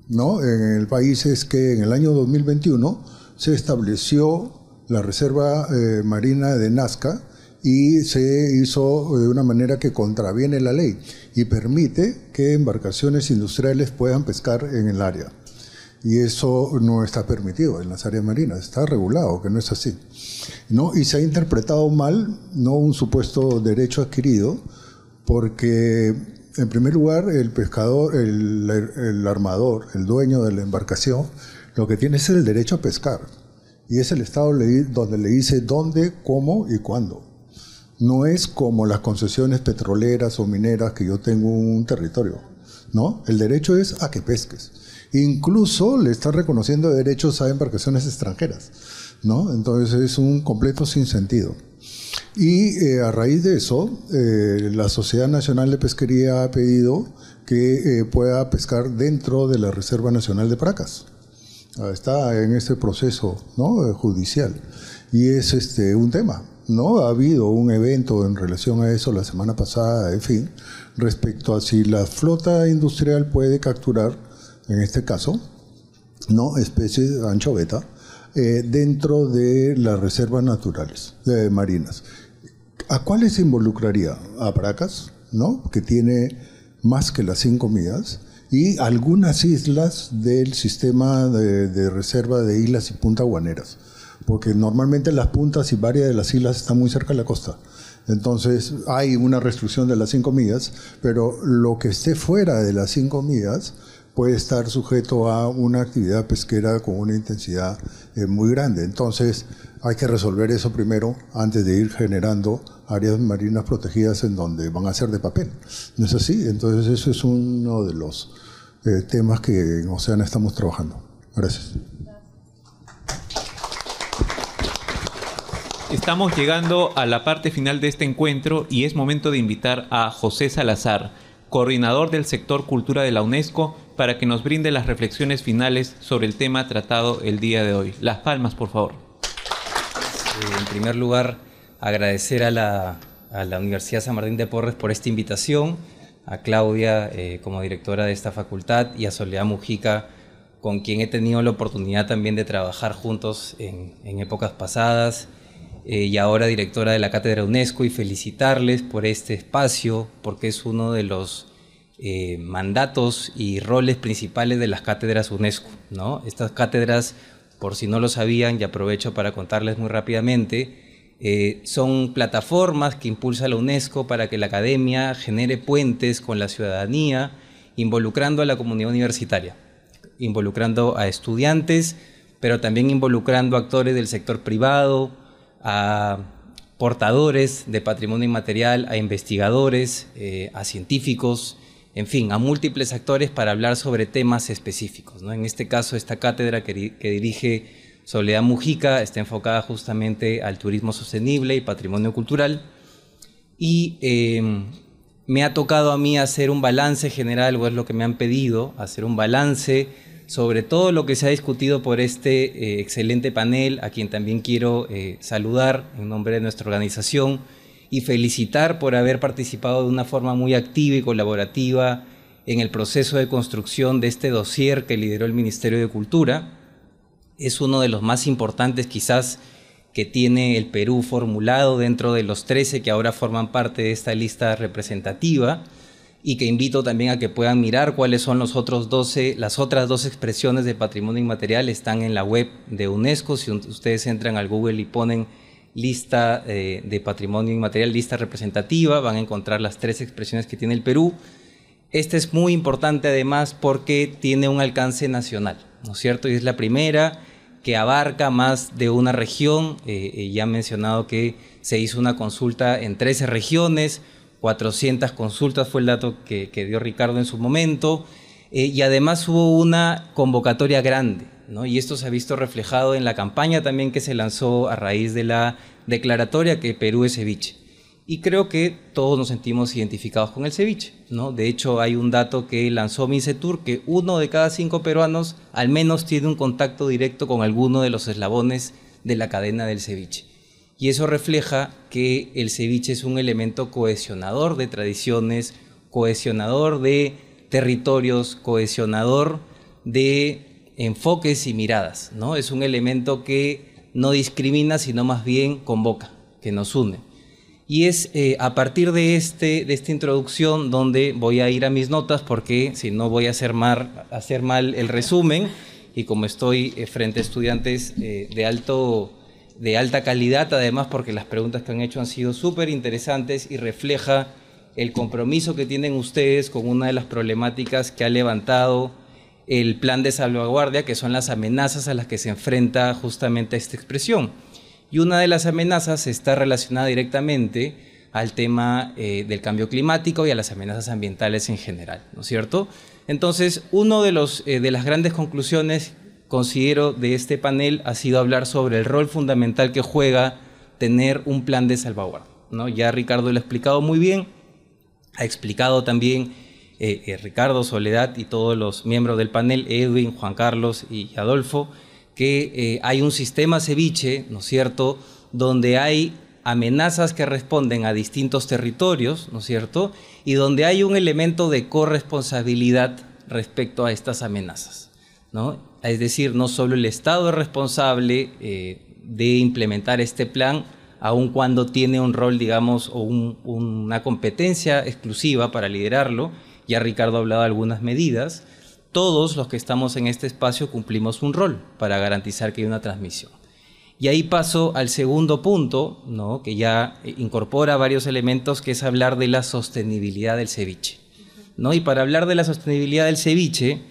¿no?, en el país es que en el año 2021 se estableció la Reserva Marina de Nazca, y se hizo de una manera que contraviene la ley y permite que embarcaciones industriales puedan pescar en el área. Y eso no está permitido en las áreas marinas, está regulado, que no es así, ¿no? Y se ha interpretado mal, no un supuesto derecho adquirido, porque en primer lugar el pescador, el armador, el dueño de la embarcación, lo que tiene es el derecho a pescar, y es el Estado donde le dice dónde, cómo y cuándo. No es como las concesiones petroleras o mineras, que yo tengo un territorio, ¿no? El derecho es a que pesques. Incluso le está reconociendo derechos a embarcaciones extranjeras, ¿no? Entonces es un completo sinsentido. Y a raíz de eso, la Sociedad Nacional de Pesquería ha pedido que pueda pescar dentro de la Reserva Nacional de Paracas, está en este proceso, ¿no?, judicial. Y es un tema, ¿no? Ha habido un evento en relación a eso la semana pasada, en fin, respecto a si la flota industrial puede capturar, en este caso, ¿no?, especies anchoveta dentro de las reservas naturales marinas. ¿A cuáles se involucraría? A Paracas, ¿no?, que tiene más que las 5 millas, y algunas islas del sistema de reserva de islas y Punta Guaneras, porque normalmente las puntas y varias de las islas están muy cerca de la costa. Entonces hay una restricción de las 5 millas, pero lo que esté fuera de las 5 millas puede estar sujeto a una actividad pesquera con una intensidad muy grande. Entonces hay que resolver eso primero antes de ir generando áreas marinas protegidas en donde van a ser de papel. ¿No es así? Entonces eso es uno de los temas que en Oceana estamos trabajando. Gracias. Estamos llegando a la parte final de este encuentro y es momento de invitar a José Salazar, coordinador del sector Cultura de la UNESCO, para que nos brinde las reflexiones finales sobre el tema tratado el día de hoy. Las palmas, por favor. En primer lugar, agradecer a la Universidad San Martín de Porres por esta invitación, a Claudia como directora de esta facultad y a Soledad Mujica, con quien he tenido la oportunidad también de trabajar juntos en épocas pasadas, y ahora directora de la Cátedra UNESCO, y felicitarles por este espacio, porque es uno de los mandatos y roles principales de las cátedras UNESCO, ¿no? Estas cátedras, por si no lo sabían, y aprovecho para contarles muy rápidamente, son plataformas que impulsa la UNESCO para que la academia genere puentes con la ciudadanía, involucrando a la comunidad universitaria, involucrando a estudiantes, pero también involucrando a actores del sector privado, a portadores de patrimonio inmaterial, a investigadores, a científicos, en fin, a múltiples actores para hablar sobre temas específicos, ¿no? En este caso, esta cátedra que dirige Soledad Mujica está enfocada justamente al turismo sostenible y patrimonio cultural, y me ha tocado a mí hacer un balance general, o es lo que me han pedido, hacer un balance sobre todo lo que se ha discutido por este excelente panel, a quien también quiero saludar en nombre de nuestra organización y felicitar por haber participado de una forma muy activa y colaborativa en el proceso de construcción de este dossier que lideró el Ministerio de Cultura. Es uno de los más importantes quizás que tiene el Perú formulado dentro de los 13 que ahora forman parte de esta lista representativa, y que invito también a que puedan mirar cuáles son las otras 12 expresiones de patrimonio inmaterial. Están en la web de UNESCO. Si ustedes entran al Google y ponen lista de patrimonio inmaterial, lista representativa, van a encontrar las 3 expresiones que tiene el Perú. Esta es muy importante además porque tiene un alcance nacional, ¿no es cierto? Y es la primera que abarca más de una región. Ya han mencionado que se hizo una consulta en 13 regiones, 400 consultas fue el dato que dio Ricardo en su momento, y además hubo una convocatoria grande, ¿no? Y esto se ha visto reflejado en la campaña también que se lanzó a raíz de la declaratoria que Perú es ceviche. Y creo que todos nos sentimos identificados con el ceviche, ¿no? De hecho, hay un dato que lanzó Mincetur, que 1 de cada 5 peruanos al menos tiene un contacto directo con alguno de los eslabones de la cadena del ceviche. Y eso refleja que el ceviche es un elemento cohesionador de tradiciones, cohesionador de territorios, cohesionador de enfoques y miradas, ¿no? Es un elemento que no discrimina, sino más bien convoca, que nos une. Y es a partir de esta introducción donde voy a ir a mis notas, porque si no voy a hacer mal el resumen, y como estoy frente a estudiantes de alta calidad, además porque las preguntas que han hecho han sido súper interesantes y refleja el compromiso que tienen ustedes con una de las problemáticas que ha levantado el plan de salvaguardia, que son las amenazas a las que se enfrenta justamente esta expresión. Y una de las amenazas está relacionada directamente al tema del cambio climático y a las amenazas ambientales en general, ¿no es cierto? Entonces, uno de las grandes conclusiones, considero, de este panel ha sido hablar sobre el rol fundamental que juega tener un plan de salvaguardia, ¿no? Ya Ricardo lo ha explicado muy bien, ha explicado también Ricardo, Soledad y todos los miembros del panel, Edwin, Juan Carlos y Adolfo, que hay un sistema ceviche, ¿no es cierto?, donde hay amenazas que responden a distintos territorios, ¿no es cierto?, y donde hay un elemento de corresponsabilidad respecto a estas amenazas, ¿no? Es decir, no solo el Estado es responsable de implementar este plan, aun cuando tiene un rol, digamos, o una competencia exclusiva para liderarlo. Ya Ricardo ha hablado de algunas medidas. Todos los que estamos en este espacio cumplimos un rol para garantizar que hay una transmisión. Y ahí paso al segundo punto, ¿no?, que ya incorpora varios elementos, que es hablar de la sostenibilidad del ceviche, ¿no? Y para hablar de la sostenibilidad del ceviche,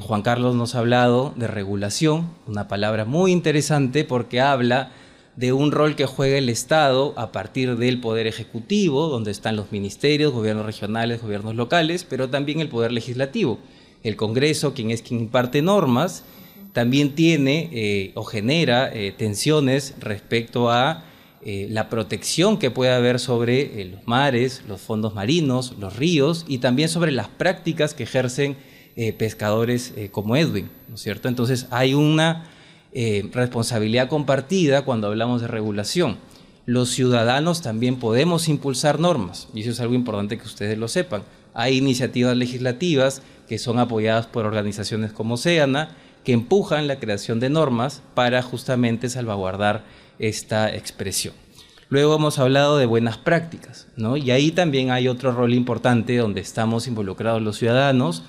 Juan Carlos nos ha hablado de regulación, una palabra muy interesante porque habla de un rol que juega el Estado a partir del Poder Ejecutivo, donde están los ministerios, gobiernos regionales, gobiernos locales, pero también el Poder Legislativo. El Congreso, quien imparte normas, también tiene o genera tensiones respecto a la protección que puede haber sobre los mares, los fondos marinos, los ríos, y también sobre las prácticas que ejercen pescadores como Edwin, ¿no es cierto? Entonces hay una responsabilidad compartida cuando hablamos de regulación. Los ciudadanos también podemos impulsar normas, y eso es algo importante que ustedes lo sepan. Hay iniciativas legislativas que son apoyadas por organizaciones como Oceana, que empujan la creación de normas para justamente salvaguardar esta expresión. Luego hemos hablado de buenas prácticas, ¿no? Y ahí también hay otro rol importante donde estamos involucrados los ciudadanos,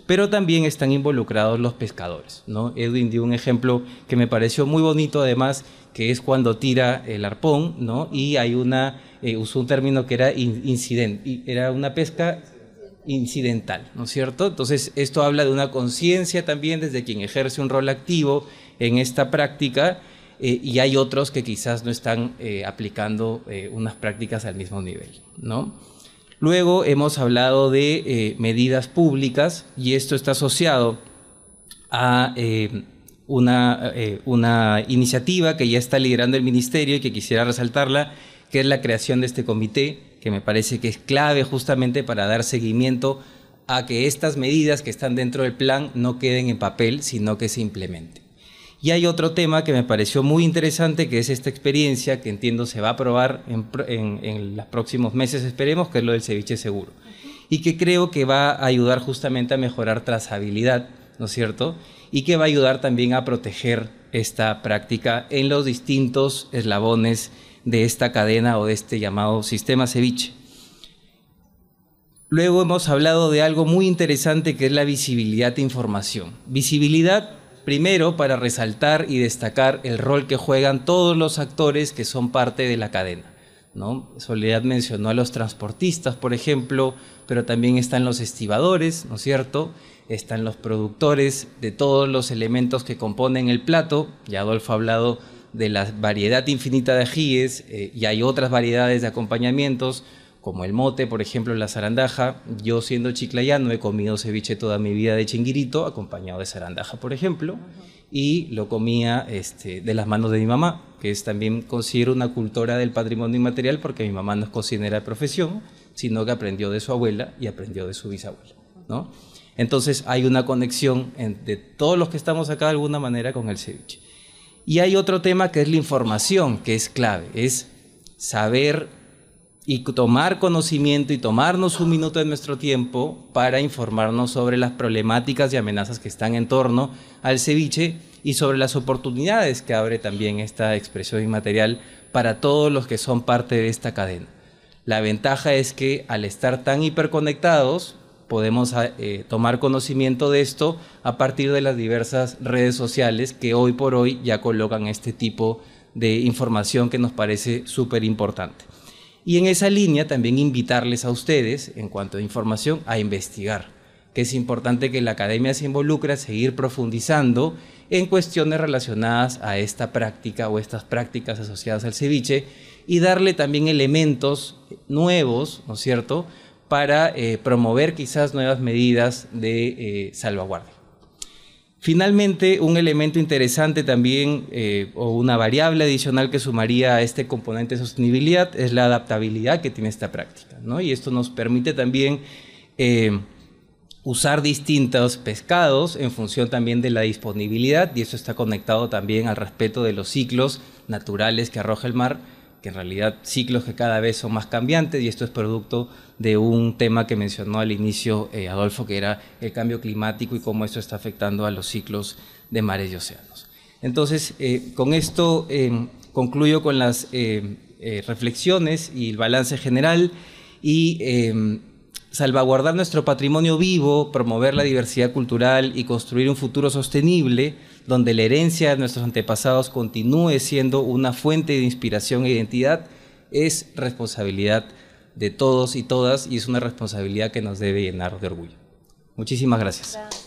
pero también están involucrados los pescadores, ¿no? Edwin dio un ejemplo que me pareció muy bonito, además, que es cuando tira el arpón, ¿no? Y hay usó un término que era incidente, era una pesca incidental, ¿no es cierto? Entonces, esto habla de una conciencia también desde quien ejerce un rol activo en esta práctica, y hay otros que quizás no están aplicando unas prácticas al mismo nivel, ¿no? Luego hemos hablado de medidas públicas, y esto está asociado a una iniciativa que ya está liderando el Ministerio y que quisiera resaltarla, que es la creación de este comité, que me parece que es clave justamente para dar seguimiento a que estas medidas que están dentro del plan no queden en papel, sino que se implementen. Y hay otro tema que me pareció muy interesante, que es esta experiencia que entiendo se va a aprobar en los próximos meses, esperemos, que es lo del ceviche seguro. Y que creo que va a ayudar justamente a mejorar trazabilidad, ¿no es cierto? Y que va a ayudar también a proteger esta práctica en los distintos eslabones de esta cadena o de este llamado sistema ceviche. Luego hemos hablado de algo muy interesante, que es la visibilidad de información. Visibilidad, primero, para resaltar y destacar el rol que juegan todos los actores que son parte de la cadena, ¿no? Soledad mencionó a los transportistas, por ejemplo, pero también están los estibadores, ¿no es cierto? Están los productores de todos los elementos que componen el plato. Ya Adolfo ha hablado de la variedad infinita de ajíes, y hay otras variedades de acompañamientos, como el mote, por ejemplo, la zarandaja. Yo, siendo chiclayano, he comido ceviche toda mi vida de chinguirito, acompañado de zarandaja, por ejemplo, y lo comía de las manos de mi mamá, que es también, considero, una cultora del patrimonio inmaterial, porque mi mamá no es cocinera de profesión, sino que aprendió de su abuela y aprendió de su bisabuela, ¿no? Entonces hay una conexión de todos los que estamos acá de alguna manera con el ceviche. Y hay otro tema que es la información, que es clave, es saber y tomar conocimiento y tomarnos un minuto de nuestro tiempo para informarnos sobre las problemáticas y amenazas que están en torno al ceviche y sobre las oportunidades que abre también esta expresión inmaterial para todos los que son parte de esta cadena. La ventaja es que al estar tan hiperconectados podemos tomar conocimiento de esto a partir de las diversas redes sociales que hoy por hoy ya colocan este tipo de información que nos parece súper importante. Y en esa línea también invitarles a ustedes, en cuanto a información, a investigar, que es importante que la academia se involucre a seguir profundizando en cuestiones relacionadas a esta práctica o estas prácticas asociadas al ceviche, y darle también elementos nuevos, ¿no es cierto?, para promover quizás nuevas medidas de salvaguardia. Finalmente, un elemento interesante también, o una variable adicional que sumaría a este componente de sostenibilidad, es la adaptabilidad que tiene esta práctica, ¿no? Y esto nos permite también usar distintos pescados en función también de la disponibilidad, y eso está conectado también al respeto de los ciclos naturales que arroja el mar, que en realidad ciclos que cada vez son más cambiantes, y esto es producto de un tema que mencionó al inicio Adolfo, que era el cambio climático y cómo esto está afectando a los ciclos de mares y océanos. Entonces, con esto concluyo con las reflexiones y el balance general, y salvaguardar nuestro patrimonio vivo, promover la diversidad cultural y construir un futuro sostenible donde la herencia de nuestros antepasados continúe siendo una fuente de inspiración e identidad, es responsabilidad de todos y todas, y es una responsabilidad que nos debe llenar de orgullo. Muchísimas gracias. Gracias.